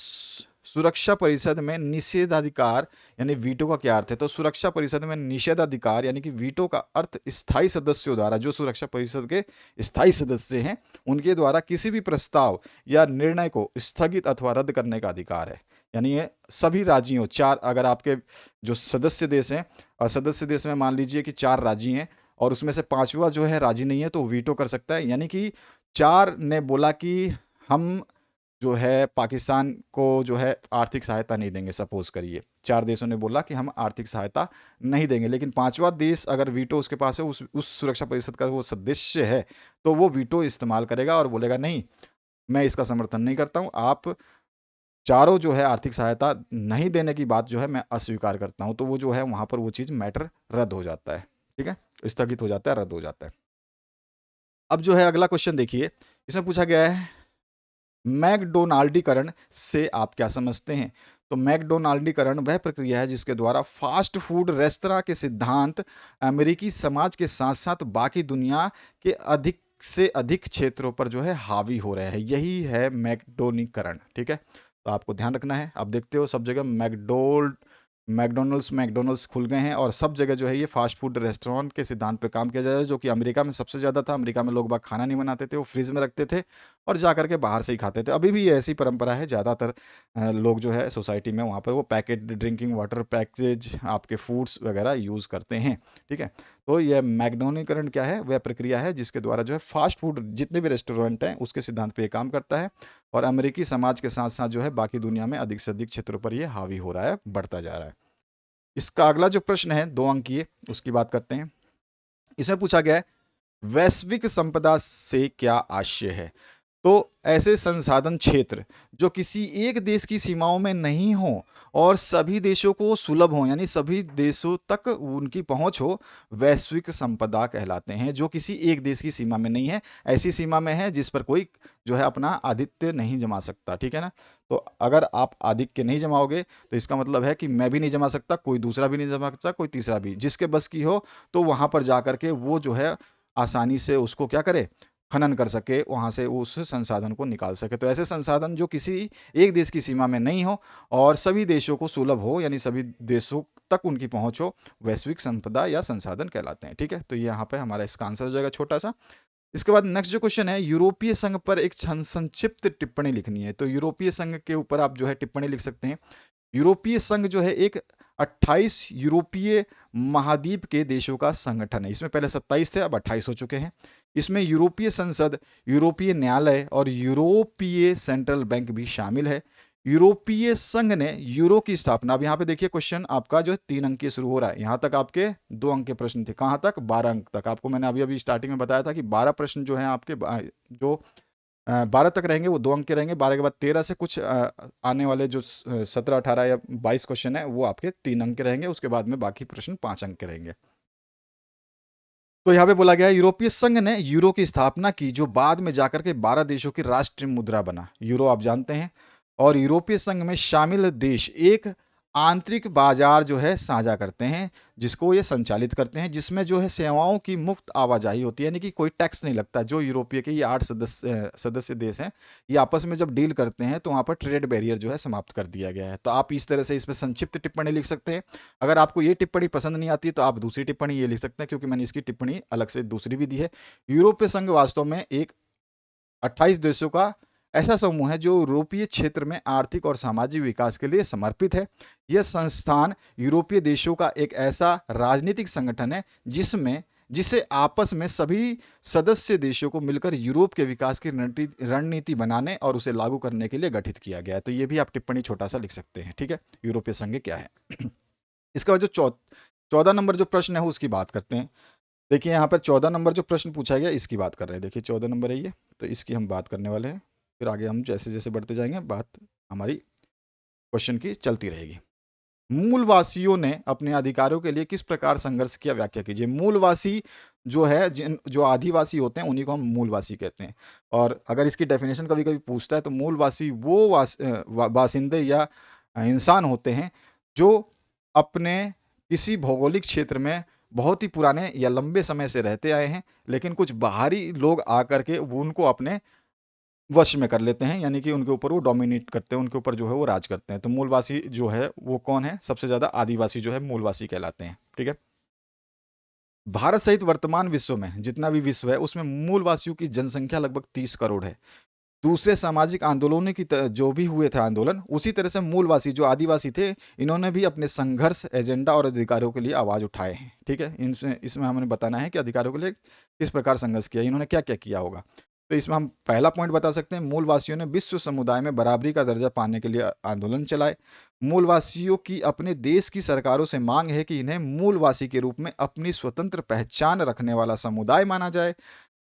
सुरक्षा परिषद में निषेधाधिकार यानी वीटो का क्या अर्थ है। तो सुरक्षा परिषद में निषेधाधिकार यानी कि वीटो का अर्थ स्थायी सदस्यों द्वारा, जो सुरक्षा परिषद के स्थायी सदस्य हैं उनके द्वारा किसी भी प्रस्ताव या निर्णय को स्थगित अथवा रद्द करने का अधिकार है। यानी ये सभी राज्यों, चार, अगर आपके जो सदस्य देश हैं, और सदस्य देश में मान लीजिए कि 4 राज्य हैं और उसमें से 5वां जो है राजी नहीं है, तो वीटो कर सकता है। यानी कि 4 ने बोला कि हम जो है पाकिस्तान को जो है आर्थिक सहायता नहीं देंगे, सपोज करिए 4 देशों ने बोला कि हम आर्थिक सहायता नहीं देंगे, लेकिन 5वां देश अगर वीटो उसके पास है, उस सुरक्षा परिषद का वो सदस्य है, तो वो वीटो इस्तेमाल करेगा और बोलेगा नहीं, मैं इसका समर्थन नहीं करता हूं, आप चारों जो है आर्थिक सहायता नहीं देने की बात जो है मैं अस्वीकार करता हूं। तो वो जो है वहां पर वो चीज मैटर रद्द हो जाता है। ठीक है, स्थगित हो जाता है, रद्द हो जाता है। अब जो है अगला क्वेश्चन देखिए, इसमें पूछा गया है मैकडोनाल्डीकरण से आप क्या समझते हैं। तो मैकडोनाल्डीकरण वह प्रक्रिया है जिसके द्वारा फास्ट फूड रेस्तरां के सिद्धांत अमेरिकी समाज के साथ साथ बाकी दुनिया के अधिक से अधिक क्षेत्रों पर जो है हावी हो रहे हैं, यही है मैकडोनीकरण। ठीक है, तो आपको ध्यान रखना है। अब देखते हो सब जगह मैकडोनल्ड्स खुल गए हैं, और सब जगह जो है ये फास्ट फूड रेस्टोरेंट के सिद्धांत पे काम किया जा रहा है, जो कि अमेरिका में सबसे ज़्यादा था। अमेरिका में लोग बाग खाना नहीं बनाते थे, वो फ्रिज में रखते थे और जा करके बाहर से ही खाते थे। अभी भी ये ऐसी परंपरा है, ज़्यादातर लोग जो है सोसाइटी में वहाँ पर वो पैकेट ड्रिंकिंग वाटर, पैकेज आपके फूड्स वगैरह यूज़ करते हैं। ठीक है, तो यह मैकडोनीकरण क्या है, वह प्रक्रिया है जिसके द्वारा जो है फास्ट फूड जितने भी रेस्टोरेंट हैं उसके सिद्धांत पे ये काम करता है, और अमेरिकी समाज के साथ साथ जो है बाकी दुनिया में अधिक से अधिक क्षेत्रों पर ये हावी हो रहा है, बढ़ता जा रहा है। इसका अगला जो प्रश्न है 2 अंकीय, उसकी बात करते हैं। इसमें पूछा गया है वैश्विक संपदा से क्या आशय है। तो ऐसे संसाधन क्षेत्र जो किसी एक देश की सीमाओं में नहीं हो और सभी देशों को सुलभ हो, यानी सभी देशों तक उनकी पहुंच हो, वैश्विक संपदा कहलाते हैं। जो किसी एक देश की सीमा में नहीं है, ऐसी सीमा में है जिस पर कोई जो है अपना आधिपत्य नहीं जमा सकता, ठीक है ना। तो अगर आप आधिक्य नहीं जमाओगे तो इसका मतलब है कि मैं भी नहीं जमा सकता, कोई दूसरा भी नहीं जमा सकता, कोई तीसरा भी। जिसके बस की हो तो वहां पर जा करके वो जो है आसानी से उसको क्या करे, खनन कर सके, वहां से उस संसाधन को निकाल सके। तो ऐसे संसाधन जो किसी एक देश की सीमा में नहीं हो और सभी देशों को सुलभ हो, यानी सभी देशों तक उनकी पहुंच हो, वैश्विक संपदा या संसाधन कहलाते हैं, ठीक है। तो ये यहाँ पे हमारा इसका आंसर हो जाएगा छोटा सा। इसके बाद नेक्स्ट जो क्वेश्चन है, यूरोपीय संघ पर एक संक्षिप्त टिप्पणी लिखनी है। तो यूरोपीय संघ के ऊपर आप जो है टिप्पणी लिख सकते हैं। यूरोपीय संघ जो है एक 28 यूरोपीय महाद्वीप के देशों का संगठन है। इसमें पहले 27 थे, अब 28 हो चुके हैं। इसमें यूरोपीय संसद, यूरोपीय न्यायालय और यूरोपीय सेंट्रल बैंक भी शामिल है। यूरोपीय संघ ने यूरो की स्थापना, अब यहाँ पे देखिए क्वेश्चन आपका जो 3 अंक से शुरू हो रहा है, यहाँ तक आपके 2 अंक के प्रश्न थे, कहाँ तक, 12 अंक तक। आपको मैंने अभी अभी स्टार्टिंग में बताया था कि 12 प्रश्न जो है आपके जो 12 तक रहेंगे वो 2 अंक के रहेंगे। 12 के बाद 13 से कुछ आने वाले जो 17, 18 या 22 क्वेश्चन है वो आपके 3 अंक के रहेंगे। उसके बाद में बाकी प्रश्न 5 अंक के रहेंगे। तो यहाँ पे बोला गया है, यूरोपीय संघ ने यूरो की स्थापना की, जो बाद में जाकर के 12 देशों की राष्ट्रीय मुद्रा बना। यूरो आप जानते हैं। और यूरोपीय संघ में शामिल देश एक आंतरिक बाजार जो है साझा करते हैं, जिसको ये संचालित करते हैं, जिसमें जो है सेवाओं की मुफ्त आवाजाही होती है, यानी कि कोई टैक्स नहीं लगता। जो यूरोपीय के ये 8 सदस्य देश हैं, ये आपस में जब डील करते हैं तो वहाँ पर ट्रेड बैरियर जो है समाप्त कर दिया गया है। तो आप इस तरह से इस पर संक्षिप्त टिप्पणी लिख सकते हैं। अगर आपको ये टिप्पणी पसंद नहीं आती तो आप दूसरी टिप्पणी ये लिख सकते हैं, क्योंकि मैंने इसकी टिप्पणी अलग से दूसरी भी दी है। यूरोपीय संघ वास्तव में एक 28 देशों का ऐसा समूह है जो यूरोपीय क्षेत्र में आर्थिक और सामाजिक विकास के लिए समर्पित है। यह संस्थान यूरोपीय देशों का एक ऐसा राजनीतिक संगठन है जिसे आपस में सभी सदस्य देशों को मिलकर यूरोप के विकास की रणनीति बनाने और उसे लागू करने के लिए गठित किया गया है। तो ये भी आप टिप्पणी छोटा सा लिख सकते हैं, ठीक है। यूरोपीय संघ क्या है। इसके बाद जो 14 नंबर जो प्रश्न है उसकी बात करते हैं। देखिए यहाँ पर 14 नंबर जो प्रश्न पूछा गया इसकी बात कर रहे हैं। देखिए 14 नंबर है ये, तो इसकी हम बात करने वाले हैं। फिर आगे हम जैसे जैसे बढ़ते जाएंगे बात हमारी क्वेश्चन की चलती रहेगी। मूलवासियों ने अपने अधिकारों के लिए किस प्रकार संघर्ष किया, व्याख्या कीजिए। मूलवासी जो है, जो आदिवासी होते हैं उन्हीं को हम मूलवासी कहते हैं। और अगर इसकी डेफिनेशन कभी कभी पूछता है तो मूलवासी वो बासिंदे या इंसान होते हैं जो अपने किसी भौगोलिक क्षेत्र में बहुत ही पुराने या लंबे समय से रहते आए हैं, लेकिन कुछ बाहरी लोग आकर के वो उनको अपने वश में कर लेते हैं, यानी कि उनके ऊपर वो डोमिनेट करते हैं, उनके ऊपर जो है वो राज करते हैं। तो मूलवासी जो है वो कौन है, सबसे ज्यादा आदिवासी जो है मूलवासी कहलाते हैं, ठीक है। भारत सहित वर्तमान विश्व में जितना भी विश्व है उसमें मूलवासियों की जनसंख्या लगभग 30 करोड़ है। दूसरे सामाजिक आंदोलनों की जो भी हुए थे आंदोलन, उसी तरह से मूलवासी जो आदिवासी थे, इन्होंने भी अपने संघर्ष एजेंडा और अधिकारों के लिए आवाज उठाए हैं, ठीक है। इसमें हमें बताना है कि अधिकारों के लिए किस प्रकार संघर्ष किया, इन्होंने क्या क्या किया होगा। तो इसमें हम पहला पॉइंट बता सकते हैं, मूलवासियों ने विश्व समुदाय में बराबरी का दर्जा पाने के लिए आंदोलन चलाए। मूलवासियों की अपने देश की सरकारों से मांग है कि इन्हें मूलवासी के रूप में अपनी स्वतंत्र पहचान रखने वाला समुदाय माना जाए।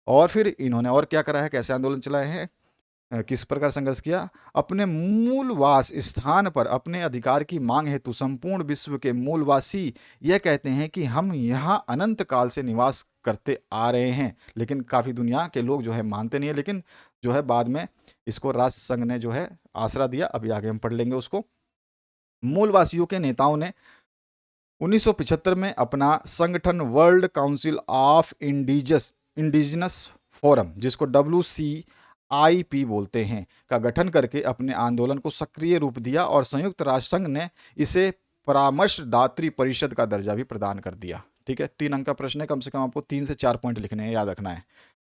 और फिर इन्होंने और क्या करा है, कैसे आंदोलन चलाए हैं, किस प्रकार संघर्ष किया। अपने मूलवास स्थान पर अपने अधिकार की मांग हेतु संपूर्ण विश्व के मूलवासी यह कहते हैं कि हम यहाँ अनंत काल से निवास करते आ रहे हैं। लेकिन काफी दुनिया के लोग जो है मानते नहीं है, लेकिन जो है बाद में इसको राष्ट्र संघ ने जो है आसरा दिया। अभी आगे हम पढ़ लेंगे उसको। मूलवासियों के नेताओं ने 1975 में अपना संगठन world council of indigenous forum, जिसको WCIP बोलते हैं, का गठन करके अपने आंदोलन को सक्रिय रूप दिया और संयुक्त राष्ट्र संघ ने इसे परामर्शदात्री परिषद का दर्जा भी प्रदान कर दिया, ठीक है। 3 अंक का प्रश्न है, कम से कम आपको 3 से 4 पॉइंट लिखने हैं, याद रखना है।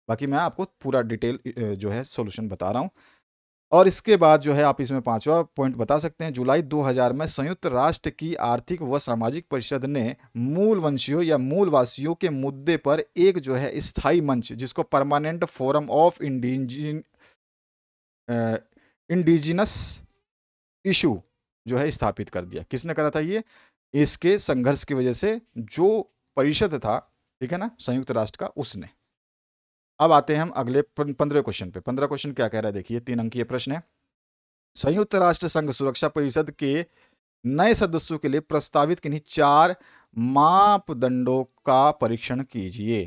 बाकी मैं आपको पूरा डिटेल जो है सॉल्यूशन बता रहा हूँ। और इसके बाद जो है आप इसमें 5वां पॉइंट बता सकते हैं। जुलाई 2000 में संयुक्त राष्ट्र की आर्थिक व सामाजिक परिषद ने मूलवंशियों या मूलवासियों के मुद्दे पर एक जो है स्थायी मंच, जिसको permanent forum of indigenous issue जो है स्थापित कर दिया। किसने करा था ये, इसके संघर्ष की वजह से जो परिषद था, ठीक है ना, संयुक्त राष्ट्र का, उसने। अब आते हैं हम अगले 15 क्वेश्चन पे। 15 क्वेश्चन क्या कह रहा है, देखिए 3 अंकीय प्रश्न है। संयुक्त राष्ट्र संघ सुरक्षा परिषद के नए सदस्यों के लिए प्रस्तावित किन्हीं 4 मापदंडों का परीक्षण कीजिए।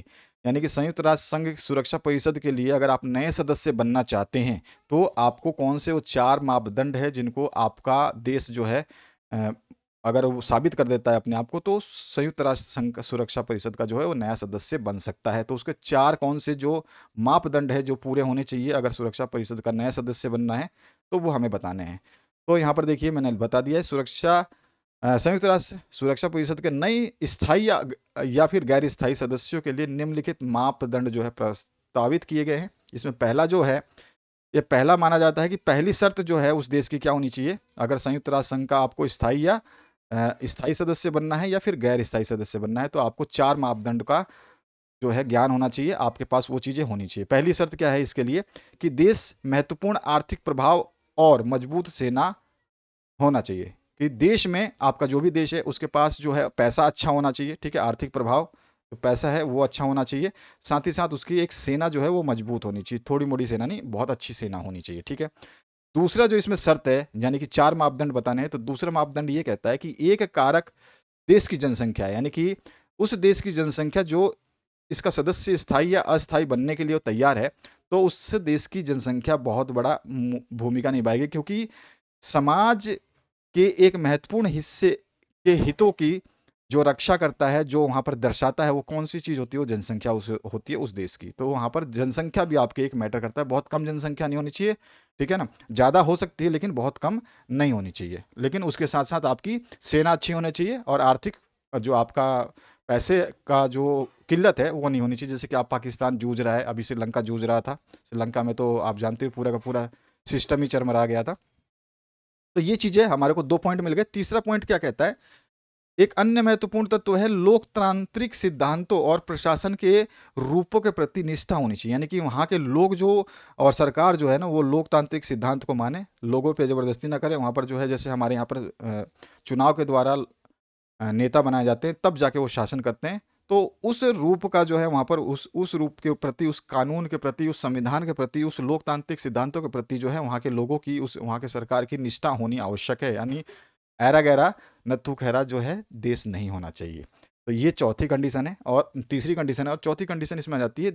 यानी कि संयुक्त राष्ट्र संघ की सुरक्षा परिषद के लिए अगर आप नए सदस्य बनना चाहते हैं, तो आपको कौन से वो 4 मापदंड है जिनको आपका देश जो है अ, अगर वो साबित कर देता है अपने आप को, तो संयुक्त राष्ट्र संघ का सुरक्षा परिषद का जो है वो नया सदस्य बन सकता है। तो उसके 4 कौन से जो मापदंड है जो पूरे होने चाहिए अगर सुरक्षा परिषद का नया सदस्य बनना है, तो वो हमें बताने हैं। तो यहाँ पर देखिए मैंने बता दिया है, संयुक्त राष्ट्र सुरक्षा परिषद के नई स्थायी या फिर गैर स्थायी सदस्यों के लिए निम्नलिखित मापदंड जो है प्रस्तावित किए गए हैं। इसमें पहला जो है, ये पहला माना जाता है कि पहली शर्त जो है उस देश की क्या होनी चाहिए, अगर संयुक्त राष्ट्र संघ का आपको स्थायी या स्थायी सदस्य बनना है या फिर गैर स्थायी सदस्य बनना है, तो आपको 4 मापदंड का जो है ज्ञान होना चाहिए, आपके पास वो चीज़ें होनी चाहिए। पहली शर्त क्या है इसके लिए, कि देश महत्वपूर्ण आर्थिक प्रभाव और मजबूत सेना होना चाहिए, कि देश में आपका जो भी देश है उसके पास जो है पैसा अच्छा होना चाहिए, ठीक है, आर्थिक प्रभाव जो पैसा है वो अच्छा होना चाहिए, साथ ही साथ उसकी एक सेना जो है वो मजबूत होनी चाहिए, थोड़ी मोड़ी सेना नहीं, बहुत अच्छी सेना होनी चाहिए, ठीक है। दूसरा जो इसमें शर्त है, यानी कि 4 मापदंड बताने हैं, तो दूसरा मापदंड ये कहता है कि एक कारक देश की जनसंख्या है, यानी कि उस देश की जनसंख्या जो इसका सदस्य स्थायी या अस्थायी बनने के लिए वो तैयार है, तो उस देश की जनसंख्या बहुत बड़ा भूमिका निभाएगी, क्योंकि समाज के एक महत्वपूर्ण हिस्से के हितों की जो रक्षा करता है, जो वहाँ पर दर्शाता है, वो कौन-सी चीज़ होती है, वो जनसंख्या उस होती है उस देश की। तो वहाँ पर जनसंख्या भी आपके एक मैटर करता है, बहुत कम जनसंख्या नहीं होनी चाहिए, ठीक है ना? ज़्यादा हो सकती है लेकिन बहुत कम नहीं होनी चाहिए। लेकिन उसके साथ-साथ आपकी सेना अच्छी होनी चाहिए और आर्थिक जो आपका पैसे का जो किल्लत है, वो नहीं होनी चाहिए। जैसे कि आप पाकिस्तान जूझ रहा है, अभी श्रीलंका जूझ रहा था। श्रीलंका में तो आप जानते हो पूरा का पूरा सिस्टम ही चरमरा गया था। तो ये चीज़ें हमारे को 2 पॉइंट मिल गए। तीसरा पॉइंट क्या कहता है? एक अन्य महत्वपूर्ण तत्व है लोकतांत्रिक सिद्धांतों और प्रशासन के रूपों के प्रति निष्ठा होनी चाहिए। यानी कि वहाँ के लोग जो और सरकार जो है ना, वो लोकतांत्रिक सिद्धांत को माने, लोगों पे ज़बरदस्ती ना करे। वहाँ पर जो है जैसे हमारे यहाँ पर चुनाव के द्वारा नेता बनाए जाते हैं, तब जाके वो शासन करते हैं। तो उस रूप का जो है वहाँ पर उस रूप के प्रति, उस कानून के प्रति, उस संविधान के प्रति, उस लोकतांत्रिक सिद्धांतों के प्रति जो है वहाँ के लोगों की, उस वहाँ के सरकार की निष्ठा होनी आवश्यक है। यानी ऐरा-गैरा, नत्थू-खैरा जो है देश नहीं होना चाहिए। तो ये चौथी कंडीशन है और तीसरी कंडीशन है, और चौथी कंडीशन इसमें आ जाती है,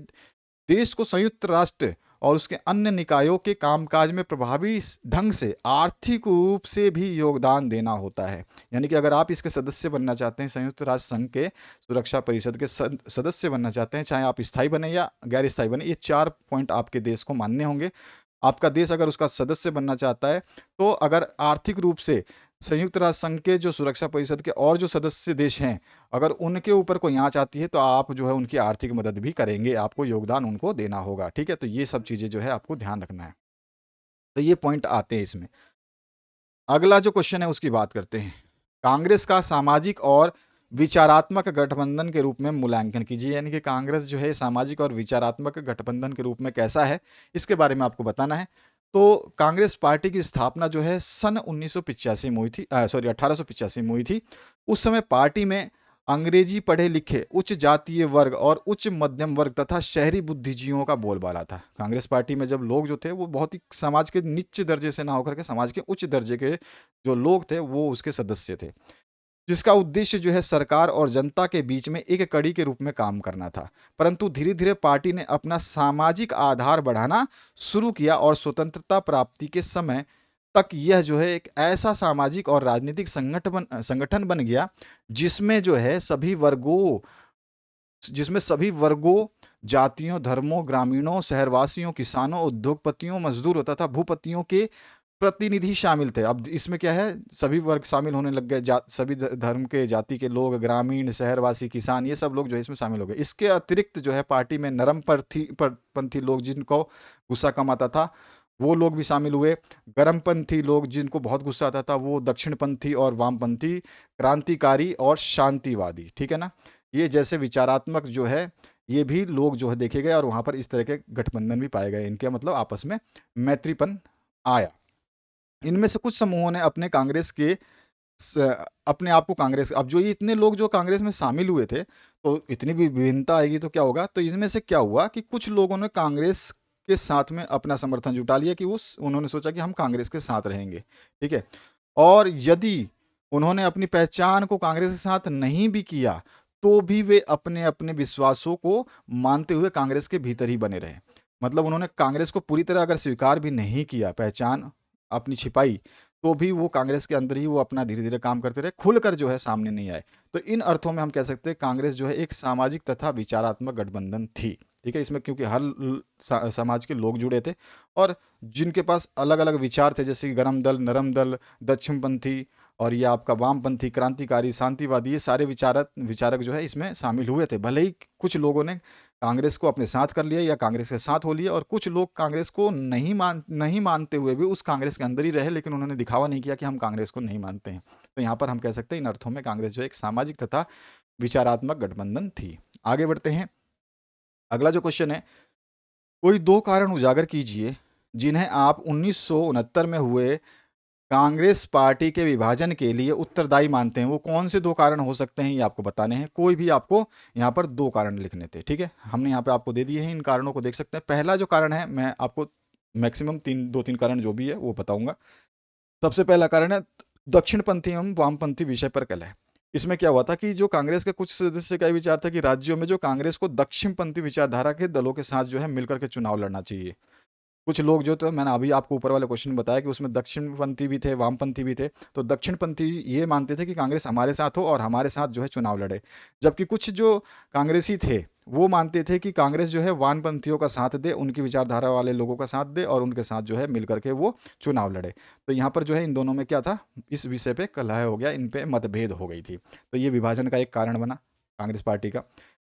देश को संयुक्त राष्ट्र और उसके अन्य निकायों के कामकाज में प्रभावी ढंग से आर्थिक रूप से भी योगदान देना होता है। यानी कि अगर आप इसके सदस्य बनना चाहते हैं, संयुक्त राष्ट्र संघ के सुरक्षा परिषद के सदस्य बनना चाहते हैं, चाहे आप स्थायी बने या गैर स्थायी बने, ये 4 पॉइंट आपके देश को मानने होंगे। आपका देश अगर उसका सदस्य बनना चाहता है, तो अगर आर्थिक रूप से संयुक्त राष्ट्र संघ के जो सुरक्षा परिषद के और जो सदस्य देश हैं, अगर उनके ऊपर कोई आँच आती है, तो आप जो है उनकी आर्थिक मदद भी करेंगे, आपको योगदान उनको देना होगा, ठीक है? तो ये सब चीज़ें जो है आपको ध्यान रखना है। तो ये पॉइंट आते हैं इसमें। अगला जो क्वेश्चन है उसकी बात करते हैं। कांग्रेस का सामाजिक और विचारात्मक गठबंधन के रूप में मूल्यांकन कीजिए। यानी कि कांग्रेस जो है सामाजिक और विचारात्मक गठबंधन के रूप में कैसा है, इसके बारे में आपको बताना है। तो कांग्रेस पार्टी की स्थापना जो है सन 1985 में हुई थी, सॉरी 1885 में हुई थी। उस समय पार्टी में अंग्रेजी पढ़े लिखे उच्च जातीय वर्ग और उच्च मध्यम वर्ग तथा शहरी बुद्धिजीवियों का बोलबाला था। कांग्रेस पार्टी में जब लोग जो थे वो बहुत ही समाज के निच्च दर्जे से ना होकर के समाज के उच्च दर्जे के जो लोग थे वो उसके सदस्य थे, जिसका उद्देश्य जो है सरकार और जनता के बीच में एक कड़ी के रूप में काम करना था। परंतु धीरे धीरे पार्टी ने अपना सामाजिक आधार बढ़ाना शुरू किया और स्वतंत्रता प्राप्ति के समय तक यह जो है एक ऐसा सामाजिक और राजनीतिक संगठन बन गया, जिसमें जो है सभी वर्गों, जातियों, धर्मों, ग्रामीणों, शहरवासियों, किसानों, उद्योगपतियों, मजदूरों तथा भूपतियों के प्रतिनिधि शामिल थे। अब इसमें क्या है, सभी वर्ग शामिल होने लग गए, सभी धर्म के, जाति के लोग, ग्रामीण, शहरवासी, किसान, ये सब लोग जो है इसमें शामिल हो गए। इसके अतिरिक्त जो है पार्टी में नरम पंथी लोग, जिनको गुस्सा कम आता था, वो लोग भी शामिल हुए। गर्मपंथी लोग, जिनको बहुत गुस्सा आता था, वो दक्षिणपंथी और वामपंथी, क्रांतिकारी और शांतिवादी, ठीक है ना? ये जैसे विचारात्मक जो है, ये भी लोग जो है देखे गए और वहाँ पर इस तरह के गठबंधन भी पाए गए। इनके मतलब आपस में मैत्रीपन आया। इनमें से कुछ समूहों ने अपने कांग्रेस के अपने आप को कांग्रेस, अब जो ये इतने लोग जो कांग्रेस में शामिल हुए थे, तो इतनी भी विभिन्नता आएगी तो क्या होगा। तो इसमें से क्या हुआ कि कुछ लोगों ने कांग्रेस के साथ में अपना समर्थन जुटा लिया, कि उन्होंने सोचा कि हम कांग्रेस के साथ रहेंगे, ठीक है। और यदि उन्होंने अपनी पहचान को कांग्रेस के साथ नहीं भी किया, तो भी वे अपने अपने विश्वासों को मानते हुए कांग्रेस के भीतर ही बने रहे। मतलब उन्होंने कांग्रेस को पूरी तरह अगर स्वीकार भी नहीं किया, पहचान अपनी छिपाई, तो भी वो कांग्रेस के अंदर ही वो अपना धीरे-धीरे काम करते रहे, खुलकर जो है सामने नहीं आए। तो इन अर्थों में हम कह सकते हैं कांग्रेस जो है एक सामाजिक तथा विचारात्मक गठबंधन थी, ठीक है? इसमें क्योंकि हर समाज के लोग जुड़े थे और जिनके पास अलग-अलग विचार थे, जैसे कि गरम दल, नरम दल, दक्षिणपंथी और ये आपका वामपंथी, क्रांतिकारी, शांतिवादी, ये सारे विचारक जो है इसमें शामिल हुए थे। भले ही कुछ लोगों ने कांग्रेस को अपने साथ कर लिया या कांग्रेस के साथ हो लिया, और कुछ लोग कांग्रेस को नहीं मानते हुए भी उस कांग्रेस के अंदर ही रहे, लेकिन उन्होंने दिखावा नहीं किया कि हम कांग्रेस को नहीं मानते हैं। तो यहाँ पर हम कह सकते हैं इन अर्थों में कांग्रेस जो एक सामाजिक तथा विचारात्मक गठबंधन थी। आगे बढ़ते हैं। अगला जो क्वेश्चन है, कोई दो कारण उजागर कीजिए जिन्हें आप 1969 में हुए कांग्रेस पार्टी के विभाजन के लिए उत्तरदायी मानते हैं। वो कौन से दो कारण हो सकते हैं, ये आपको बताने हैं। कोई भी आपको यहाँ पर दो कारण लिखने थे, ठीक है। हमने यहाँ पे आपको दे दिए हैं, इन कारणों को देख सकते हैं। पहला जो कारण है, मैं आपको मैक्सिमम दो तीन कारण जो भी है वो बताऊंगा। सबसे पहला कारण है दक्षिणपंथी एवं वामपंथी विषय पर कलह। इसमें क्या हुआ था कि जो कांग्रेस के कुछ सदस्य का विचार था कि राज्यों में जो कांग्रेस को दक्षिणपंथी विचारधारा के दलों के साथ जो है मिलकर के चुनाव लड़ना चाहिए। कुछ लोग जो, तो मैंने अभी आपको ऊपर वाले क्वेश्चन में बताया कि उसमें दक्षिणपंथी भी थे, वामपंथी भी थे। तो दक्षिणपंथी ये मानते थे कि कांग्रेस हमारे साथ हो और हमारे साथ जो है चुनाव लड़े, जबकि कुछ जो कांग्रेसी थे वो मानते थे कि कांग्रेस जो है वामपंथियों का साथ दे, उनकी विचारधारा वाले लोगों का साथ दे और उनके साथ जो है मिल करके वो चुनाव लड़े। तो यहाँ पर जो है इन दोनों में क्या था, इस विषय पे कलह हो गया, इन पे मतभेद हो गई थी। तो ये विभाजन का एक कारण बना कांग्रेस पार्टी का।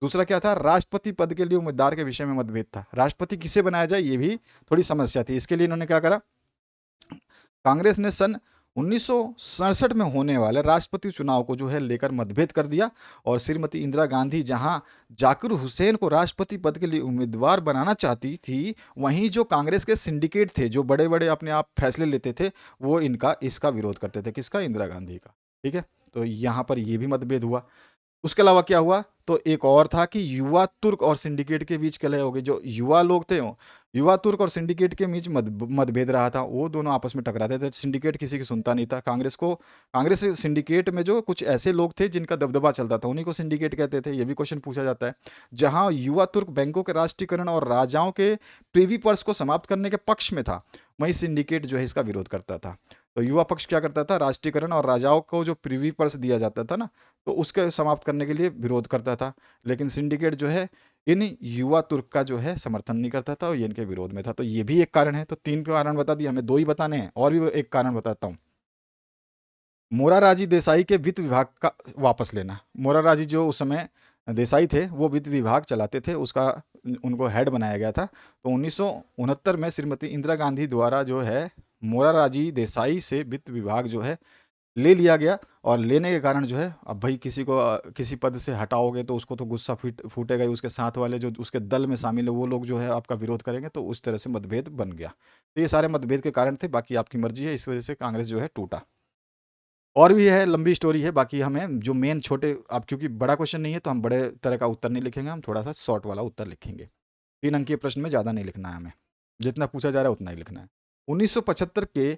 दूसरा क्या था, राष्ट्रपति पद के लिए उम्मीदवार के विषय में मतभेद था। राष्ट्रपति किसे बनाया जाए, ये भी थोड़ी समस्या थी। इसके लिए इन्होंने क्या करा, कांग्रेस ने सन 1967 में होने वाले राष्ट्रपति चुनाव को जो है लेकर मतभेद कर दिया, और श्रीमती इंदिरा गांधी जहां जाकिर हुसैन को राष्ट्रपति पद के लिए उम्मीदवार बनाना चाहती थी, वहीं जो कांग्रेस के सिंडिकेट थे, जो बड़े बड़े अपने आप फैसले लेते थे, वो इसका विरोध करते थे। किसका, इंदिरा गांधी का, ठीक है। तो यहाँ पर ये भी मतभेद हुआ। उसके अलावा क्या हुआ, तो एक और था कि युवा तुर्क और सिंडिकेट के बीच कलह हो गई। जो युवा लोग थे, युवा तुर्क और सिंडिकेट के बीच मतभेद रहा था, वो दोनों आपस में टकराते थे। सिंडिकेट किसी की सुनता नहीं था। कांग्रेस सिंडिकेट में जो कुछ ऐसे लोग थे जिनका दबदबा चलता था, उन्हीं को सिंडिकेट कहते थे। ये भी क्वेश्चन पूछा जाता है। जहां युवा तुर्क बैंकों के राष्ट्रीयकरण और राजाओं के प्रीवी पर्स को समाप्त करने के पक्ष में था, वहीं सिंडिकेट जो है इसका विरोध करता था। तो युवा पक्ष क्या करता था, राष्ट्रीयकरण और राजाओं को जो प्रीवी पर्स दिया जाता था ना, तो उसके समाप्त करने के लिए विरोध करता था। लेकिन सिंडिकेट जो है इन युवा तुर्क का जो है समर्थन नहीं करता था और ये इनके विरोध में था। तो ये भी एक कारण है। तो तीन कारण बता दिए, हमें दो ही बताने हैं, और भी एक कारण बताता हूँ। मोरारजी देसाई के वित्त विभाग का वापस लेना। मोरारजी जो उस समय देसाई थे, वो वित्त विभाग चलाते थे, उसका उनको हेड बनाया गया था। तो 1969 में श्रीमती इंदिरा गांधी द्वारा जो है मोरारजी देसाई से वित्त विभाग जो है ले लिया गया। और लेने के कारण जो है, अब भाई किसी को किसी पद से हटाओगे तो उसको तो गुस्सा फूटेगा ही, उसके साथ वाले जो उसके दल में शामिल है वो लोग जो है आपका विरोध करेंगे, तो उस तरह से मतभेद बन गया। तो ये सारे मतभेद के कारण थे, बाकी आपकी मर्जी है। इस वजह से कांग्रेस जो है टूटा। और भी है, लंबी स्टोरी है। बाकी हमें जो मेन छोटे, अब क्योंकि बड़ा क्वेश्चन नहीं है तो हम बड़े तरह का उत्तर नहीं लिखेंगे, हम थोड़ा सा शॉर्ट वाला उत्तर लिखेंगे। 3 अंकीय प्रश्न में ज़्यादा नहीं लिखना है हमें, जितना पूछा जा रहा है उतना ही लिखना है। 1975 के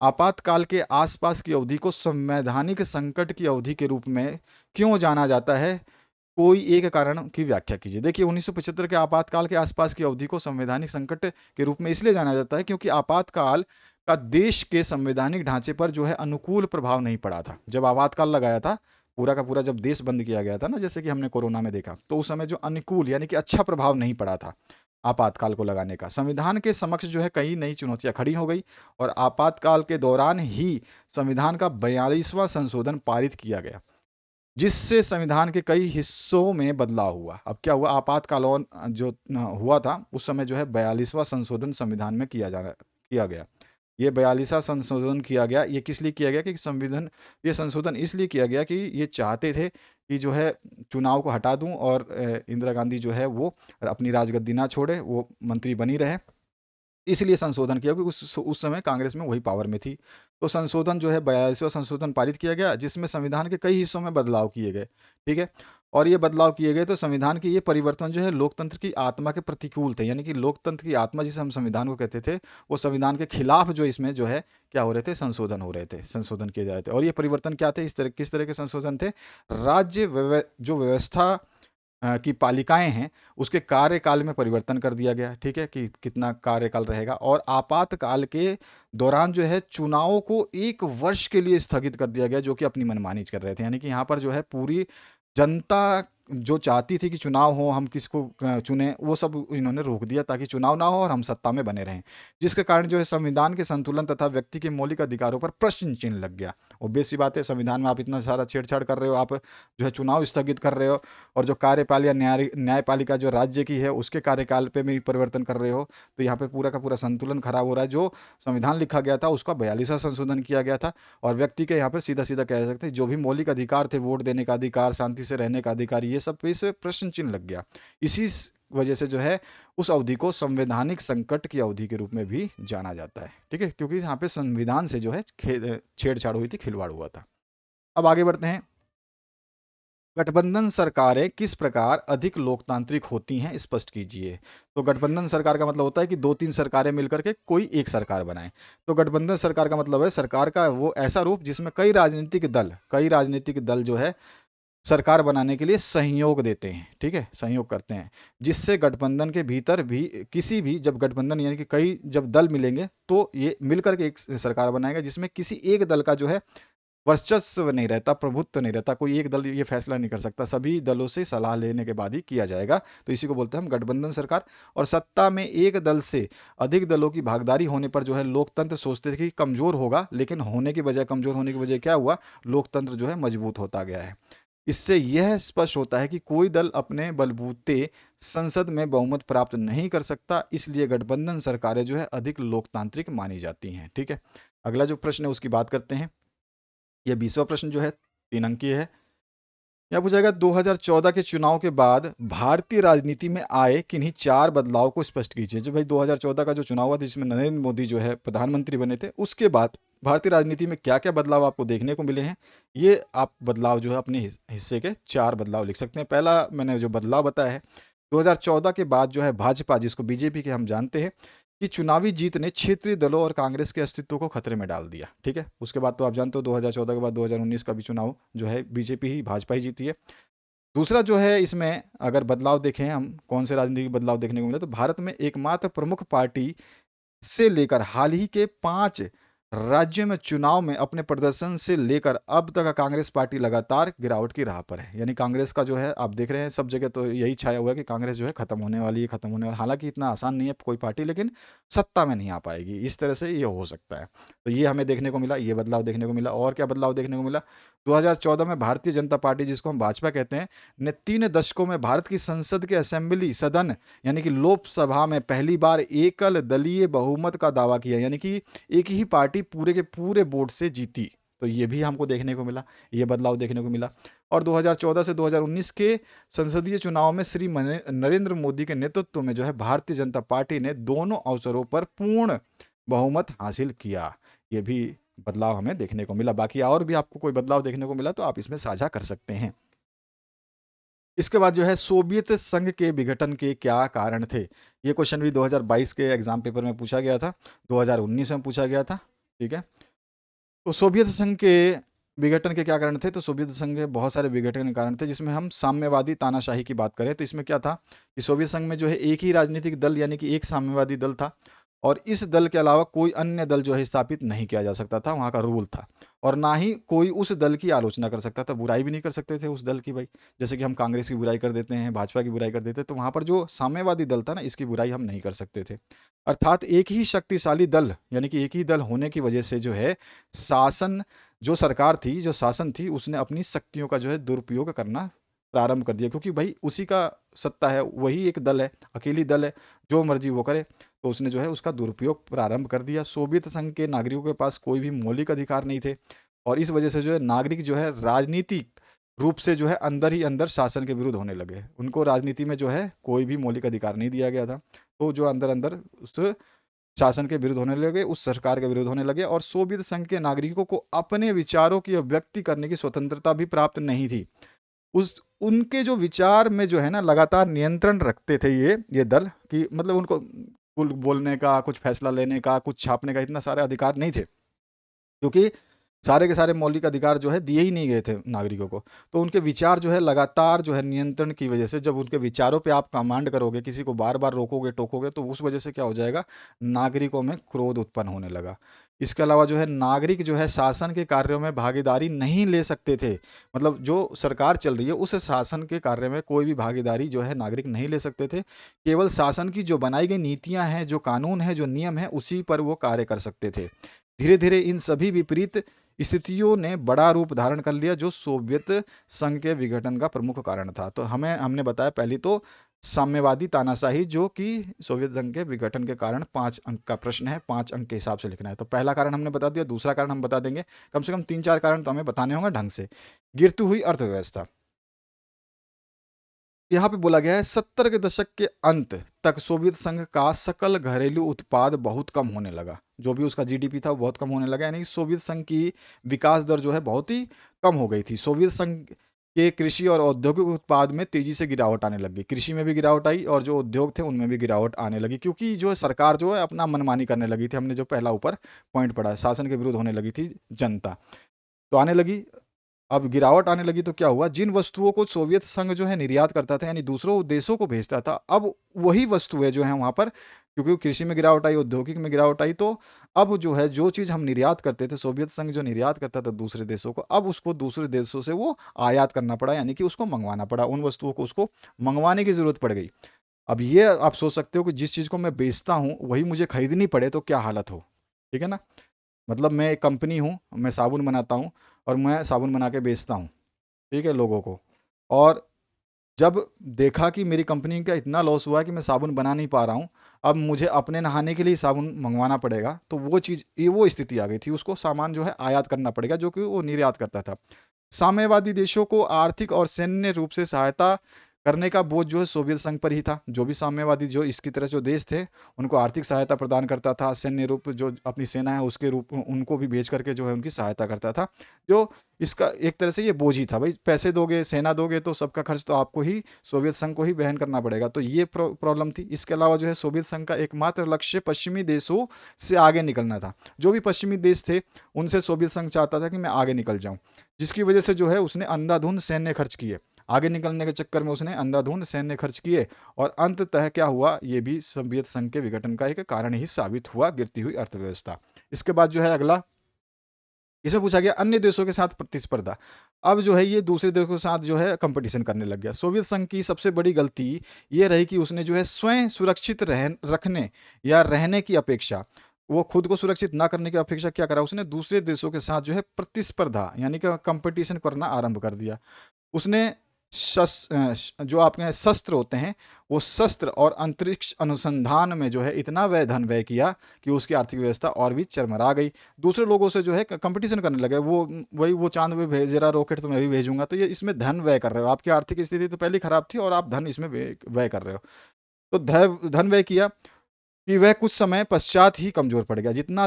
आपातकाल के आसपास की अवधि को संवैधानिक संकट की अवधि के रूप में क्यों जाना जाता है, कोई एक कारण की व्याख्या कीजिए। देखिए 1975 के आपातकाल के आसपास की अवधि को संवैधानिक संकट के रूप में इसलिए जाना जाता है क्योंकि आपातकाल का देश के संवैधानिक ढांचे पर जो है अनुकूल प्रभाव नहीं पड़ा था। जब आपातकाल लगाया था, पूरा का पूरा जब देश बंद किया गया था ना, जैसे कि हमने कोरोना में देखा, तो उस समय जो अनुकूल यानी कि अच्छा प्रभाव नहीं पड़ा था आपातकाल को लगाने का। संविधान के समक्ष जो है कई नई चुनौतियां खड़ी हो गई, और आपातकाल के दौरान ही संविधान का 42वां संशोधन पारित किया गया, जिससे संविधान के कई हिस्सों में बदलाव हुआ। अब क्या हुआ, आपातकाल जो हुआ था उस समय जो है 42वां संशोधन संविधान में किया गया। ये 42वां संशोधन किया गया, ये किस लिए किया गया कि ये संशोधन इसलिए किया गया कि ये चाहते थे कि जो है चुनाव को हटा दूं, और इंदिरा गांधी जो है वो अपनी राजगद्दी ना छोड़े, वो मंत्री बनी रहे। इसलिए संशोधन किया क्योंकि उस समय कांग्रेस में वही पावर में थी। तो संशोधन जो है 42वां संशोधन पारित किया गया, जिसमें संविधान के कई हिस्सों में बदलाव किए गए, ठीक है? और ये बदलाव किए गए तो संविधान के ये परिवर्तन जो है लोकतंत्र की आत्मा के प्रतिकूल थे, यानी कि लोकतंत्र की आत्मा जिसे हम संविधान को कहते थे, वो संविधान के खिलाफ जो इसमें जो है क्या हो रहे थे, संशोधन हो रहे थे, संशोधन किए जा रहे थे। और ये परिवर्तन क्या थे, किस तरह के संशोधन थे? जो व्यवस्था की पालिकाएँ हैं, उसके कार्यकाल में परिवर्तन कर दिया गया, ठीक है? कि कितना कार्यकाल रहेगा, और आपातकाल के दौरान जो है चुनावों को 1 वर्ष के लिए स्थगित कर दिया गया, जो कि अपनी मनमानी कर रहे थे। यानी कि यहाँ पर जो है पूरी जनता जो चाहती थी कि चुनाव हो, हम किसको चुनें, वो सब इन्होंने रोक दिया ताकि चुनाव ना हो और हम सत्ता में बने रहें। जिसके कारण जो है संविधान के संतुलन तथा व्यक्ति के मौलिक अधिकारों पर प्रश्न चिन्ह लग गया। ऑब्वियस सी बात है, संविधान में आप इतना सारा छेड़छाड़ कर रहे हो, आप जो है चुनाव स्थगित कर रहे हो, और जो कार्यपाल या न्यायपालिका जो राज्य की है उसके कार्यकाल पे भी परिवर्तन कर रहे हो, तो यहाँ पे पूरा का पूरा संतुलन खराब हो रहा है। जो संविधान लिखा गया था उसका 42वां संशोधन किया गया था, और व्यक्ति के यहाँ पर सीधा सीधा कह सकते हैं जो भी मौलिक अधिकार थे, वोट देने का अधिकार, शांति से रहने का अधिकार, ये सब पे इस प्रश्न चिन्ह लग गया। इसी वजह से जो है उस अवधि को संवैधानिक संकट की अवधि के रूप में भी जाना जाता है, ठीक है? क्योंकि यहाँ पे संविधान से जो है छेड़छाड़ हुई थी, खिलवाड़ हुआ था। अब आगे बढ़ते हैं। गठबंधन सरकारें किस प्रकार अधिक लोकतांत्रिक होती हैं, स्पष्ट कीजिए। तो गठबंधन सरकार का मतलब होता है कि 2-3 सरकारें मिलकर के कोई एक सरकार बनाएं। तो गठबंधन सरकार का मतलब है सरकार का वो ऐसा रूप जिसमें कई राजनीतिक दल जो है सरकार बनाने के लिए सहयोग देते हैं, ठीक है? सहयोग करते हैं, जिससे गठबंधन के भीतर भी किसी भी, जब गठबंधन यानी कि कई जब दल मिलेंगे तो ये मिलकर के एक सरकार बनाएगा, जिसमें किसी एक दल का जो है वर्चस्व नहीं रहता, प्रभुत्व नहीं रहता, कोई एक दल ये फैसला नहीं कर सकता, सभी दलों से सलाह लेने के बाद ही किया जाएगा। तो इसी को बोलते हैं हम गठबंधन सरकार। और सत्ता में एक दल से अधिक दलों की भागीदारी होने पर जो है लोकतंत्र सोचते थे कि कमजोर होगा, लेकिन कमजोर होने की बजाय क्या हुआ, लोकतंत्र जो है मजबूत होता गया है। इससे यह स्पष्ट होता है कि कोई दल अपने बलबूते संसद में बहुमत प्राप्त नहीं कर सकता, इसलिए गठबंधन सरकारें जो है अधिक लोकतांत्रिक मानी जाती हैं, ठीक है? अगला जो प्रश्न है उसकी बात करते हैं। यह 20वां प्रश्न जो है 3 अंकीय है। यह पूछा गया 2014 के चुनाव के बाद भारतीय राजनीति में आए किन्हीं 4 बदलाव को स्पष्ट कीजिए। जो भाई 2014 का जो चुनाव हुआ जिसमें नरेंद्र मोदी जो है प्रधानमंत्री बने थे, उसके बाद भारतीय राजनीति में क्या-क्या बदलाव आपको देखने को मिले हैं, ये आप बदलाव जो है अपने हिस्से के 4 बदलाव लिख सकते हैं। पहला मैंने जो बदलाव बताया है, 2014 के बाद जो है भाजपा, जिसको बीजेपी के हम जानते हैं, कि चुनावी जीत ने क्षेत्रीय दलों और कांग्रेस के अस्तित्व को खतरे में डाल दिया, ठीक है? उसके बाद तो आप जानते हो 2014 के बाद 2019 का भी चुनाव जो है बीजेपी ही, भाजपा ही जीती है। दूसरा जो है इसमें अगर बदलाव देखें हम, कौन से राजनीतिक बदलाव देखने को मिले, तो भारत में एकमात्र प्रमुख पार्टी से लेकर हाल ही के 5 राज्यों में चुनाव में अपने प्रदर्शन से लेकर अब तक कांग्रेस पार्टी लगातार गिरावट की राह पर है। यानी कांग्रेस का जो है आप देख रहे हैं सब जगह तो यही छाया हुआ है कि कांग्रेस जो है खत्म होने वाली है, खत्म होने वाली। हालांकि इतना आसान नहीं है कोई पार्टी, लेकिन सत्ता में नहीं आ पाएगी, इस तरह से ये हो सकता है। तो ये हमें देखने को मिला, ये बदलाव देखने को मिला। और क्या बदलाव देखने को मिला, 2014 में भारतीय जनता पार्टी, जिसको हम भाजपा कहते हैं, ने 3 दशकों में भारत की संसद के असेंबली सदन यानी कि लोकसभा में पहली बार एकल दलीय बहुमत का दावा किया, यानी कि एक ही पार्टी पूरे के पूरे वोट से जीती। तो ये भी हमको देखने को मिला, ये बदलाव देखने को मिला। और 2014 से 2019 के संसदीय चुनाव में श्री नरेंद्र मोदी के नेतृत्व में जो है भारतीय जनता पार्टी ने दोनों अवसरों पर पूर्ण बहुमत हासिल किया। ये भी बदलाव हमें देखने को मिला। बाकी और भी आपको कोई बदलाव देखने को मिला तो आप इसमें साझा कर सकते हैं। इसके बाद जो है सोवियत संघ के विघटन के क्या कारण थे, ये क्वेश्चन भी 2022 के एग्जाम पेपर में पूछा गया था, 2019 में पूछा गया था, ठीक है? तो सोवियत संघ के विघटन के क्या कारण थे, तो सोवियत संघ के बहुत सारे विघटन के कारण थे, जिसमें हम साम्यवादी तानाशाही की बात करें तो इसमें क्या था कि सोवियत संघ में जो है एक ही राजनीतिक दल यानी कि एक साम्यवादी दल था, और इस दल के अलावा कोई अन्य दल जो है स्थापित नहीं किया जा सकता था, वहाँ का रूल था। और ना ही कोई उस दल की आलोचना कर सकता था, बुराई भी नहीं कर सकते थे उस दल की भाई। जैसे कि हम कांग्रेस की बुराई कर देते हैं, भाजपा की बुराई कर देते हैं, तो वहाँ पर जो साम्यवादी दल था ना, इसकी बुराई हम नहीं कर सकते थे। अर्थात एक ही शक्तिशाली दल यानी कि एक ही दल होने की वजह से जो है शासन जो सरकार थी, जो शासन थी, उसने अपनी शक्तियों का जो है दुरुपयोग करना प्रारंभ कर दिया, क्योंकि भाई उसी का सत्ता है, वही एक दल है, अकेली दल है, जो मर्जी वो करे। तो उसने जो है उसका दुरुपयोग प्रारंभ कर दिया। सोवियत संघ के नागरिकों के पास कोई भी मौलिक अधिकार नहीं थे, और इस वजह से जो है नागरिक जो है राजनीतिक रूप से जो है अंदर ही अंदर शासन के विरुद्ध होने लगे। उनको राजनीति में जो है कोई भी मौलिक अधिकार नहीं दिया गया था, तो जो अंदर अंदर उस शासन के विरुद्ध होने लगे, उस सरकार के विरुद्ध होने लगे और सोवियत संघ के नागरिकों को अपने विचारों की अभिव्यक्ति करने की स्वतंत्रता भी प्राप्त नहीं थी। उस उनके जो विचार में जो है ना लगातार नियंत्रण रखते थे ये दल कि मतलब उनको कुल बोलने का, कुछ फैसला लेने का, कुछ छापने का इतना सारे अधिकार नहीं थे। क्योंकि सारे के सारे मौलिक अधिकार जो है दिए ही नहीं गए थे नागरिकों को। तो उनके विचार जो है लगातार जो है नियंत्रण की वजह से जब उनके विचारों पे आप कमांड करोगे, किसी को बार-बार रोकोगे, टोकोगे तो उस वजह से क्या हो जाएगा, नागरिकों में क्रोध उत्पन्न होने लगा। इसके अलावा जो है नागरिक जो है शासन के कार्यों में भागीदारी नहीं ले सकते थे। मतलब जो सरकार चल रही है उस शासन के कार्य में कोई भी भागीदारी जो है नागरिक नहीं ले सकते थे। केवल शासन की जो बनाई गई नीतियाँ हैं, जो कानून हैं, जो नियम हैं उसी पर वो कार्य कर सकते थे। धीरे-धीरे इन सभी विपरीत स्थितियों ने बड़ा रूप धारण कर लिया जो सोवियत संघ के विघटन का प्रमुख कारण था। तो हमने बताया पहली तो साम्यवादी तानाशाही जो कि सोवियत संघ के विघटन के कारण 5 अंक का प्रश्न है, 5 अंक के हिसाब से लिखना है। तो पहला कारण हमने बता दिया, दूसरा कारण हम बता देंगे। कम से कम 3-4 कारण तो हमें बताने होंगे ढंग से। गिरती हुई अर्थव्यवस्था। यहाँ पे बोला गया है 70 के दशक के अंत तक सोवियत संघ का सकल घरेलू उत्पाद बहुत कम होने लगा। जो भी उसका जीडीपी था वो बहुत कम होने लगा, यानी कि सोवियत संघ की विकास दर जो है बहुत ही कम हो गई थी। सोवियत संघ के कृषि और औद्योगिक उत्पाद में तेजी से गिरावट आने लगी। कृषि में भी गिरावट आई और जो उद्योग थे उनमें भी गिरावट आने लगी क्योंकि जो है सरकार जो है अपना मनमानी करने लगी थी। हमने जो पहला ऊपर पॉइंट पढ़ा, शासन के विरुद्ध होने लगी थी जनता। तो आने लगी, अब गिरावट आने लगी तो क्या हुआ, जिन वस्तुओं को सोवियत संघ जो है निर्यात करता था यानी दूसरों देशों को भेजता था, अब वही वस्तुएं जो हैं वहाँ पर, क्योंकि कृषि में गिरावट आई, औद्योगिक में गिरावट आई, तो अब जो है जो चीज़ हम निर्यात करते थे, सोवियत संघ जो निर्यात करता था दूसरे देशों को, अब उसको दूसरे देशों से वो आयात करना पड़ा, यानी कि उसको मंगवाना पड़ा, उन वस्तुओं को उसको मंगवाने की ज़रूरत पड़ गई। अब ये आप सोच सकते हो कि जिस चीज़ को मैं बेचता हूँ वही मुझे खरीदनी पड़े तो क्या हालत हो, ठीक है ना। मतलब मैं एक कंपनी हूँ, मैं साबुन बनाता हूँ और मैं साबुन बना के बेचता हूँ, ठीक है, लोगों को। और जब देखा कि मेरी कंपनी का इतना लॉस हुआ है कि मैं साबुन बना नहीं पा रहा हूँ, अब मुझे अपने नहाने के लिए साबुन मँगवाना पड़ेगा, तो वो चीज़ ये वो स्थिति आ गई थी, उसको सामान जो है आयात करना पड़ेगा, जो कि वो निर्यात करता था। साम्यवादी देशों को आर्थिक और सैन्य रूप से सहायता करने का बोझ जो है सोवियत संघ पर ही था। जो भी साम्यवादी जो इसकी तरह जो देश थे, उनको आर्थिक सहायता प्रदान करता था, सैन्य रूप जो अपनी सेना है उसके रूप उनको भी भेज करके जो है उनकी सहायता करता था। जो इसका एक तरह से ये बोझ ही था, भाई पैसे दोगे, सेना दोगे तो सबका खर्च तो आपको ही, सोवियत संघ को ही वहन करना पड़ेगा। तो ये प्रॉब्लम थी। इसके अलावा जो है सोवियत संघ का एकमात्र लक्ष्य पश्चिमी देशों से आगे निकलना था। जो भी पश्चिमी देश थे, उनसे सोवियत संघ चाहता था कि मैं आगे निकल जाऊँ। जिसकी वजह से जो है उसने अंधाधुंध सैन्य खर्च किए। आगे निकलने के चक्कर में उसने अंधाधुंध सैन्य खर्च किए और अंततः क्या हुआ, ये भी सोवियत संघ के विघटन का एक कारण ही साबित हुआ, गिरती हुई अर्थव्यवस्था। इसके बाद जो है अगला, इसमें पूछा गया अन्य देशों के साथ प्रतिस्पर्धा। अब जो है ये दूसरे देशों के साथ जो है कंपटीशन करने लग गया। सोवियत संघ की सबसे बड़ी गलती ये रही कि उसने जो है स्वयं सुरक्षित रखने या रहने की अपेक्षा, वो खुद को सुरक्षित ना करने की अपेक्षा क्या करा, उसने दूसरे देशों के साथ जो है प्रतिस्पर्धा यानी कि कंपटीशन करना आरंभ कर दिया। उसने जो आपके यहाँ शस्त्र होते हैं, वो शस्त्र और अंतरिक्ष अनुसंधान में जो है इतना धन व्यय किया कि उसकी आर्थिक व्यवस्था और भी चरमरा गई। दूसरे लोगों से जो है कंपटीशन करने लगे, वो चांद पे भेज रहा रॉकेट तो मैं भी भेजूंगा, तो ये इसमें धन व्यय कर रहे हो, आपकी आर्थिक स्थिति तो पहले खराब थी और आप धन इसमें व्यय कर रहे हो। तो धन व्यय किया कि वह कुछ समय पश्चात ही कमज़ोर पड़ गया। जितना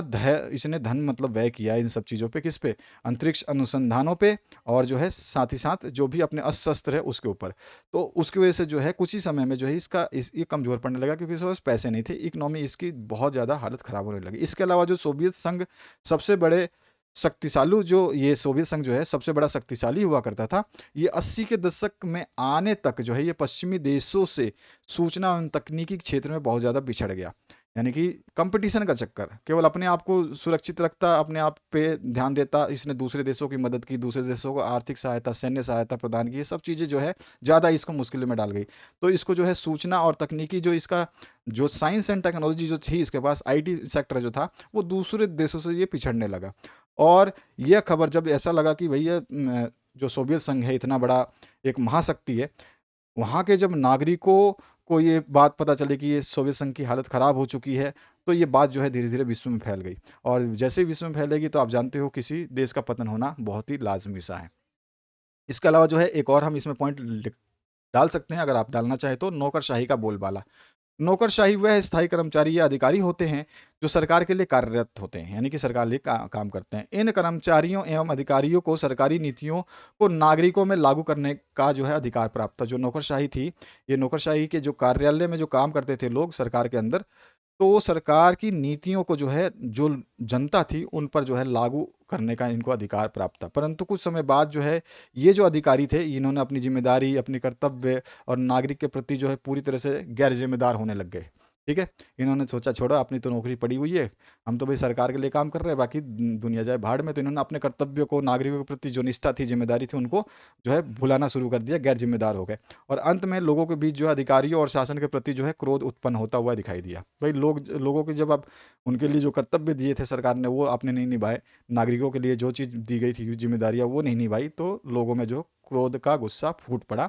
इसने धन मतलब व्यय किया इन सब चीज़ों पे, किस पे? अंतरिक्ष अनुसंधानों पे और जो है साथ ही साथ जो भी अपने अस्त्र है उसके ऊपर। तो उसकी वजह से जो है कुछ ही समय में जो है ये कमज़ोर पड़ने लगा क्योंकि इसके पास पैसे नहीं थे। इकोनॉमी इसकी बहुत ज़्यादा हालत ख़राब होने लगी। इसके अलावा जो सोवियत संघ सबसे बड़े शक्तिशाली जो ये सोवियत संघ जो है सबसे बड़ा शक्तिशाली हुआ करता था, ये 80 के दशक में आने तक जो है ये पश्चिमी देशों से सूचना एवं तकनीकी क्षेत्र में बहुत ज़्यादा पिछड़ गया। यानी कि कंपटीशन का चक्कर, केवल अपने आप को सुरक्षित रखता, अपने आप पे ध्यान देता, इसने दूसरे देशों की मदद की, दूसरे देशों को आर्थिक सहायता, सैन्य सहायता प्रदान की, ये सब चीज़ें जो है ज़्यादा इसको मुश्किल में डाल गई। तो इसको जो है सूचना और तकनीकी जो इसका जो साइंस एंड टेक्नोलॉजी जो थी इसके पास, आईटी सेक्टर जो था, वो दूसरे देशों से ये पिछड़ने लगा। और यह खबर जब ऐसा लगा कि भैया जो सोवियत संघ है इतना बड़ा एक महाशक्ति है, वहाँ के जब नागरिकों को ये बात पता चली कि ये सोवियत संघ की हालत ख़राब हो चुकी है, तो ये बात जो है धीरे-धीरे विश्व में फैल गई और जैसे ही विश्व में फैलेगी तो आप जानते हो किसी देश का पतन होना बहुत ही लाज़मी-सा है। इसके अलावा जो है एक और हम इसमें पॉइंट लिख डाल सकते हैं अगर आप डालना चाहें तो, नौकरशाही का बोलबाला। नौकरशाही वह स्थायी कर्मचारी या अधिकारी होते हैं जो सरकार के लिए कार्यरत होते हैं, यानी कि सरकार लिए काम करते हैं। इन कर्मचारियों एवं अधिकारियों को सरकारी नीतियों को नागरिकों में लागू करने का जो है अधिकार प्राप्त था। जो नौकरशाही थी, ये नौकरशाही के जो कार्यालय में जो काम करते थे लोग सरकार के अंदर, तो वो सरकार की नीतियों को जो है, जो जनता थी उन पर जो है लागू करने का इनको अधिकार प्राप्त था। परंतु कुछ समय बाद जो है, ये जो अधिकारी थे इन्होंने अपनी जिम्मेदारी, अपने कर्तव्य और नागरिक के प्रति जो है पूरी तरह से गैर जिम्मेदार होने लग गए। ठीक है, इन्होंने सोचा छोड़ो, अपनी तो नौकरी पड़ी हुई है, हम तो भाई सरकार के लिए काम कर रहे हैं, बाकी दुनिया जाए भाड़ में। तो इन्होंने अपने कर्तव्यों को, नागरिकों के प्रति जो निष्ठा थी, जिम्मेदारी थी, उनको जो है भुलाना शुरू कर दिया, गैर जिम्मेदार हो गए। और अंत में लोगों के बीच जो है अधिकारियों और शासन के प्रति जो है क्रोध उत्पन्न होता हुआ दिखाई दिया। भाई लोगों के जब आप उनके लिए जो कर्तव्य दिए थे सरकार ने वो आपने नहीं निभाए, नागरिकों के लिए जो चीज़ दी गई थी जिम्मेदारियां वो नहीं निभाई, तो लोगों में जो क्रोध का गुस्सा फूट पड़ा।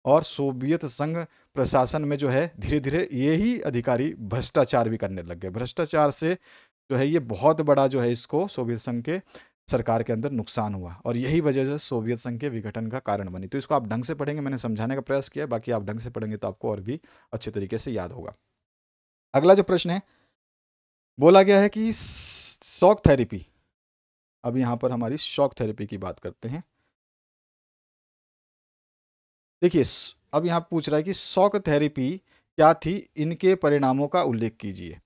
और सोवियत संघ प्रशासन में जो है धीरे धीरे यही अधिकारी भ्रष्टाचार भी करने लग गए। भ्रष्टाचार से जो है ये बहुत बड़ा जो है इसको सोवियत संघ के सरकार के अंदर नुकसान हुआ, और यही वजह से सोवियत संघ के विघटन का कारण बनी। तो इसको आप ढंग से पढ़ेंगे, मैंने समझाने का प्रयास किया, बाकी आप ढंग से पढ़ेंगे तो आपको और भी अच्छे तरीके से याद होगा। अगला जो प्रश्न है, बोला गया है कि शॉक थेरेपी, अब यहाँ पर हमारी शॉक थेरेपी की बात करते हैं। देखिए अब यहाँ पूछ रहा है कि शॉक थेरेपी क्या थी, इनके परिणामों का उल्लेख कीजिए।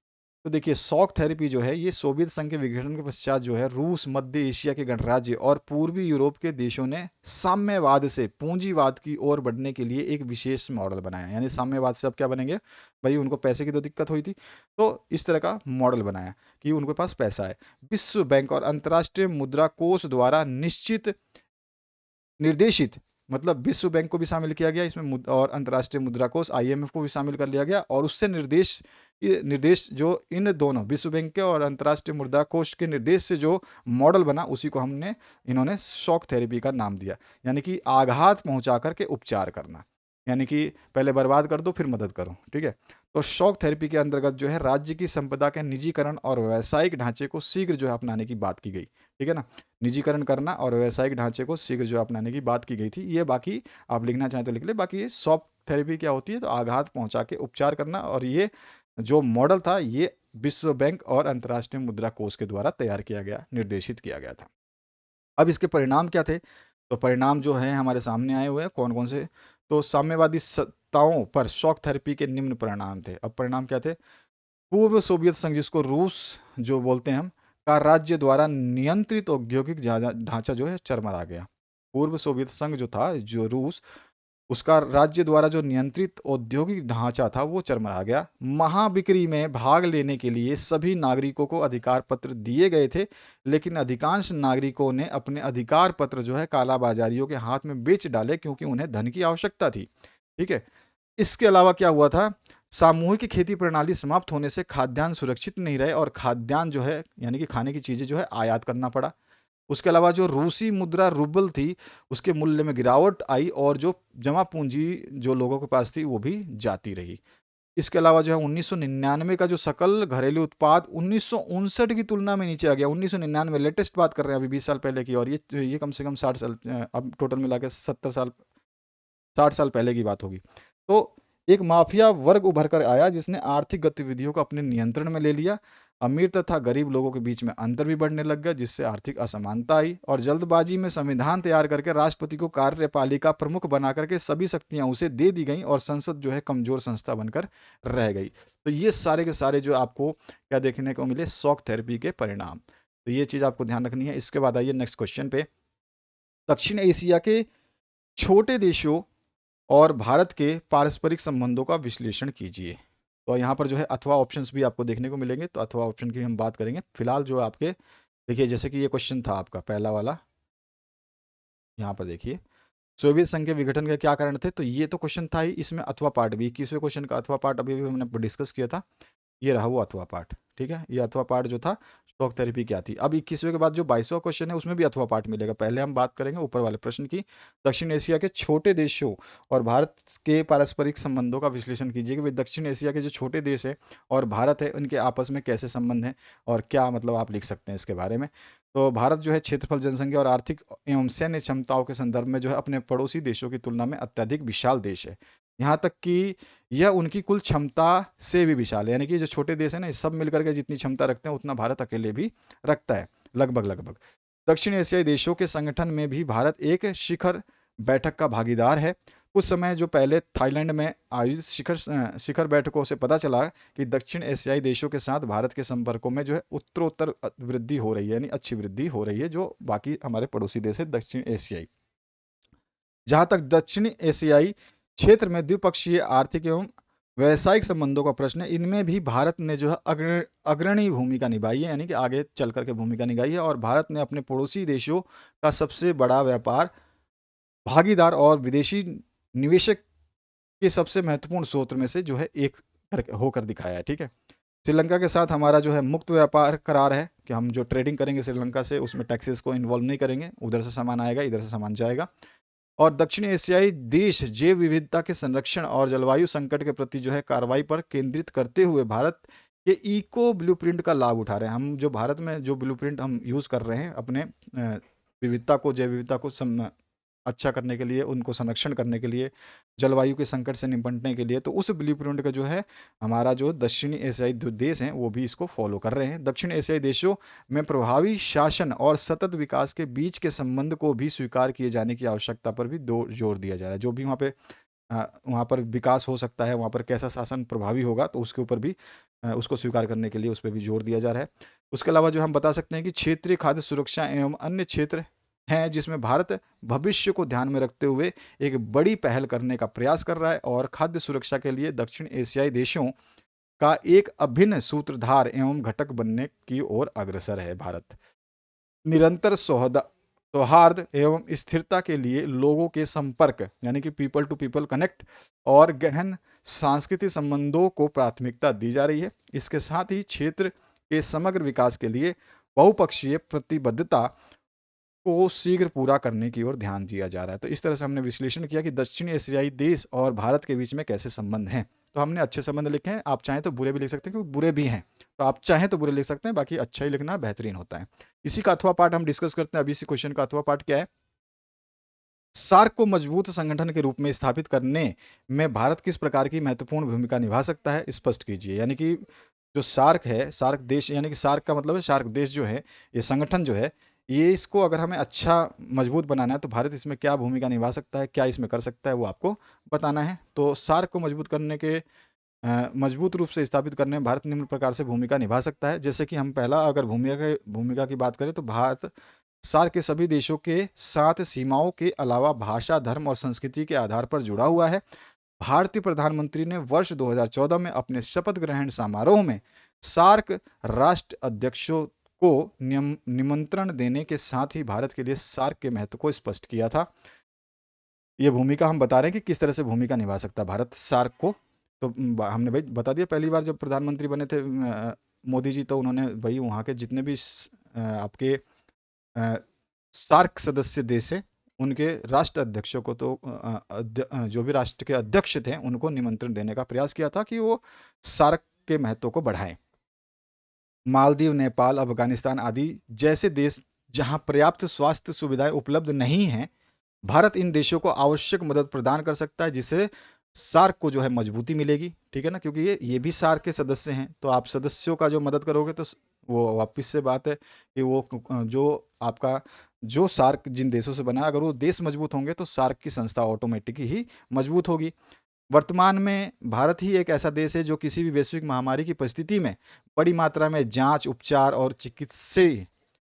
तो देखिए शॉक थेरेपी जो है ये सोवियत संघ के विघटन के पश्चात जो है रूस, मध्य एशिया के गणराज्य और पूर्वी यूरोप के देशों ने साम्यवाद से पूंजीवाद की ओर बढ़ने के लिए एक विशेष मॉडल बनाया। यानी साम्यवाद से अब क्या बनेंगे, भाई उनको पैसे की तो दिक्कत हुई थी, तो इस तरह का मॉडल बनाया कि उनके पास पैसा है। विश्व बैंक और अंतर्राष्ट्रीय मुद्रा कोष द्वारा निश्चित निर्देशित, मतलब विश्व बैंक को भी शामिल किया गया इसमें, और अंतर्राष्ट्रीय मुद्रा कोष IMF को भी शामिल कर लिया गया, और उससे निर्देश, ये निर्देश जो इन दोनों विश्व बैंक के और अंतर्राष्ट्रीय मुद्रा कोष के निर्देश से जो मॉडल बना उसी को इन्होंने शॉक थेरेपी का नाम दिया। यानी कि आघात पहुंचा करके उपचार करना, यानी कि पहले बर्बाद कर दो फिर मदद करो। ठीक है, तो शॉक थेरेपी के अंतर्गत जो है राज्य की संपदा के निजीकरण और व्यावसायिक ढांचे को शीघ्र जो है अपनाने की बात की गई। ठीक है ना, निजीकरण करना और व्यावसायिक ढांचे को शीघ्र जो अपनाने की बात की गई थी। ये बाकी आप लिखना चाहें तो लिख ले, बाकी ये शॉक थेरेपी क्या होती है, तो आघात पहुंचा के उपचार करना, और ये जो मॉडल था ये विश्व बैंक और अंतर्राष्ट्रीय मुद्रा कोष के द्वारा तैयार किया गया, निर्देशित किया गया था। अब इसके परिणाम क्या थे, तो परिणाम जो है हमारे सामने आए हुए हैं, कौन कौन से। तो साम्यवादी सत्ताओं पर शॉक थेरेपी के निम्न परिणाम थे। अब परिणाम क्या थे, पूर्व सोवियत संघ, जिसको रूस जो बोलते हैं हम, का राज्य द्वारा नियंत्रित औद्योगिक ढांचा जो है चरमरा गया। पूर्व सोवियत संघ जो था, जो रूस, उसका राज्य द्वारा जो नियंत्रित औद्योगिक ढांचा था वो चरमरा गया। महाबिक्री में भाग लेने के लिए सभी नागरिकों को अधिकार पत्र दिए गए थे, लेकिन अधिकांश नागरिकों ने अपने अधिकार पत्र जो है कालाबाजारियों के हाथ में बेच डाले, क्योंकि उन्हें धन की आवश्यकता थी। ठीक है, इसके अलावा क्या हुआ था, सामूहिक खेती प्रणाली समाप्त होने से खाद्यान्न सुरक्षित नहीं रहे, और खाद्यान्न जो है यानी कि खाने की चीजें जो है आयात करना पड़ा। उसके अलावा जो रूसी मुद्रा रूबल थी उसके मूल्य में गिरावट आई, और जो जमा पूंजी जो लोगों के पास थी वो भी जाती रही। इसके अलावा जो है 1999 का जो सकल घरेलू उत्पाद 1959 की तुलना में नीचे आ गया। 1999 लेटेस्ट बात कर रहे हैं, अभी 20 साल पहले की, और ये कम से कम 60 साल, अब टोटल मिला के 70 साल, 60 साल पहले की बात होगी। तो एक माफिया वर्ग उभर कर आया जिसने आर्थिक गतिविधियों को अपने नियंत्रण में ले लिया। अमीर तथा गरीब लोगों के बीच में अंतर भी बढ़ने लग गया, जिससे आर्थिक असमानता आई, और जल्दबाजी में संविधान तैयार करके राष्ट्रपति को कार्यपालिका प्रमुख बना करके सभी शक्तियां उसे दे दी गई, और संसद जो है कमजोर संस्था बनकर रह गई। तो ये सारे के सारे जो आपको क्या देखने को मिले, शॉक थेरेपी के परिणाम। तो ये चीज आपको ध्यान रखनी है। इसके बाद आइए नेक्स्ट क्वेश्चन पे, दक्षिण एशिया के छोटे देशों और भारत के पारस्परिक संबंधों का विश्लेषण कीजिए। तो यहाँ पर जो है अथवा ऑप्शंस भी आपको देखने को मिलेंगे, तो अथवा ऑप्शन की हम बात करेंगे। फिलहाल जो आपके देखिए, जैसे कि ये क्वेश्चन था आपका पहला वाला, यहाँ पर देखिए, सोवियत संघ के विघटन के क्या कारण थे, तो ये तो क्वेश्चन था ही, इसमें अथवा पार्ट भी, 21वें क्वेश्चन का अथवा पार्ट अभी भी हमने डिस्कस किया था, ये रहा वो अथवा पार्ट। ठीक है, ये अथवा पार्ट जो था शॉक थेरेपी क्या थी। अब 21वें के बाद जो 22वां क्वेश्चन है उसमें भी अथवा पार्ट मिलेगा। पहले हम बात करेंगे ऊपर वाले प्रश्न की, दक्षिण एशिया के छोटे देशों और भारत के पारस्परिक संबंधों का विश्लेषण कीजिए कि भाई दक्षिण एशिया के जो छोटे देश है और भारत है, उनके आपस में कैसे संबंध हैं, और क्या मतलब आप लिख सकते हैं इसके बारे में। तो भारत जो है क्षेत्रफल, जनसंख्या और आर्थिक एवं सैन्य क्षमताओं के संदर्भ में जो है अपने पड़ोसी देशों की तुलना में अत्यधिक विशाल देश है। यहाँ तक कि यह उनकी कुल क्षमता से भी विशाल है, यानी कि जो छोटे देश है ना, ये सब मिलकर के जितनी क्षमता रखते हैं उतना भारत अकेले भी रखता है, लगभग लगभग। दक्षिण एशियाई देशों के संगठन में भी भारत एक शिखर बैठक का भागीदार है। कुछ समय जो पहले थाईलैंड में आयोजित शिखर बैठकों से पता चला कि दक्षिण एशियाई देशों के साथ भारत के संपर्कों में जो है उत्तरोत्तर वृद्धि हो रही है, यानी अच्छी वृद्धि हो रही है, जो बाकी हमारे पड़ोसी देश है दक्षिण एशियाई। जहां तक दक्षिण एशियाई क्षेत्र में द्विपक्षीय आर्थिक एवं व्यावसायिक संबंधों का प्रश्न है, इनमें भी भारत ने जो है अग्रणी भूमिका निभाई है, यानी कि आगे चल करके भूमिका निभाई है, और भारत ने अपने पड़ोसी देशों का सबसे बड़ा व्यापार भागीदार और विदेशी निवेशक के सबसे महत्वपूर्ण स्रोत में से जो है एक होकर दिखाया है। ठीक है, श्रीलंका के साथ हमारा जो है मुक्त व्यापार करार है कि हम जो ट्रेडिंग करेंगे श्रीलंका से उसमें टैक्सेस को इन्वॉल्व नहीं करेंगे, उधर से सामान आएगा, इधर से सामान जाएगा। और दक्षिण एशियाई देश जैव विविधता के संरक्षण और जलवायु संकट के प्रति जो है कार्रवाई पर केंद्रित करते हुए भारत के इको ब्लूप्रिंट का लाभ उठा रहे हैं। हम जो भारत में जो ब्लूप्रिंट हम यूज़ कर रहे हैं अपने विविधता को, जैव विविधता को अच्छा करने के लिए, उनको संरक्षण करने के लिए, जलवायु के संकट से निपटने के लिए, तो उस ब्लूप्रिंट का जो है हमारा जो दक्षिणी एशियाई देश हैं वो भी इसको फॉलो कर रहे हैं। दक्षिण एशियाई देशों में प्रभावी शासन और सतत विकास के बीच के संबंध को भी स्वीकार किए जाने की आवश्यकता पर भी जोर दिया जा रहा है। जो भी वहाँ पर विकास हो सकता है, वहाँ पर कैसा शासन प्रभावी होगा, तो उसके ऊपर भी उसको स्वीकार करने के लिए उस पर भी जोर दिया जा रहा है। उसके अलावा जो हम बता सकते हैं कि क्षेत्रीय खाद्य सुरक्षा एवं अन्य क्षेत्र हैं जिसमें भारत भविष्य को ध्यान में रखते हुए एक बड़ी पहल करने का प्रयास कर रहा है और खाद्य सुरक्षा के लिए दक्षिण एशियाई देशों का एक अभिन्न सूत्रधार एवं घटक बनने की ओर अग्रसर है। भारत निरंतर सौहार्द एवं स्थिरता के लिए लोगों के संपर्क, यानी कि पीपल टू पीपल कनेक्ट, और गहन सांस्कृतिक संबंधों को प्राथमिकता दी जा रही है। इसके साथ ही क्षेत्र के समग्र विकास के लिए बहुपक्षीय प्रतिबद्धता को शीघ्र पूरा करने की ओर ध्यान दिया जा रहा है। तो इस तरह से हमने विश्लेषण किया कि दक्षिण एशियाई देश और भारत के बीच में कैसे संबंध हैं। तो हमने अच्छे संबंध लिखे हैं, आप चाहें तो बुरे भी लिख सकते हैं क्योंकि बुरे भी हैं, तो आप चाहें तो बुरे लिख सकते हैं, बाकी अच्छा ही लिखना बेहतरीन होता है। इसी का अथवा पाठ हम डिस्कस करते हैं। अभी इसी क्वेश्चन का अथवा पाठ क्या है? सार्क को मजबूत संगठन के रूप में स्थापित करने में भारत किस प्रकार की महत्वपूर्ण भूमिका निभा सकता है, स्पष्ट कीजिए। यानी कि जो सार्क है, सार्क देश, यानी कि सार्क का मतलब है सार्क देश जो है, ये संगठन जो है, ये इसको अगर हमें अच्छा मजबूत बनाना है तो भारत इसमें क्या भूमिका निभा सकता है, क्या इसमें कर सकता है, वो आपको बताना है। तो सार्क को मजबूत करने के मजबूत रूप से स्थापित करने में भारत निम्न प्रकार से भूमिका निभा सकता है। जैसे कि हम पहला अगर भूमिका की बात करें तो भारत सार्क के सभी देशों के साथ सीमाओं के अलावा भाषा, धर्म और संस्कृति के आधार पर जुड़ा हुआ है। भारतीय प्रधानमंत्री ने वर्ष 2014 में अपने शपथ ग्रहण समारोह में सार्क राष्ट्र अध्यक्षों को निमंत्रण देने के साथ ही भारत के लिए सार्क के महत्व को स्पष्ट किया था। ये भूमिका हम बता रहे हैं कि किस तरह से भूमिका निभा सकता है भारत सार्क को। तो हमने भाई बता दिया, पहली बार जब प्रधानमंत्री बने थे मोदी जी, तो उन्होंने भाई वहाँ के जितने भी आपके सार्क सदस्य देश है उनके राष्ट्र अध्यक्षों को, तो जो भी राष्ट्र के अध्यक्ष थे उनको निमंत्रण देने का प्रयास किया था कि वो सार्क के महत्व को बढ़ाएं। मालदीव, नेपाल, अफगानिस्तान आदि जैसे देश जहां पर्याप्त स्वास्थ्य सुविधाएं उपलब्ध नहीं हैं, भारत इन देशों को आवश्यक मदद प्रदान कर सकता है जिससे सार्क को जो है मजबूती मिलेगी। ठीक है ना, क्योंकि ये भी सार्क के सदस्य हैं, तो आप सदस्यों का जो मदद करोगे तो वो वापस से बात है कि वो जो आपका जो सार्क जिन देशों से बना है, अगर वो देश मजबूत होंगे तो सार्क की संस्था ऑटोमेटिक ही मजबूत होगी। वर्तमान में भारत ही एक ऐसा देश है जो किसी भी वैश्विक महामारी की परिस्थिति में बड़ी मात्रा में जांच, उपचार और चिकित्सीय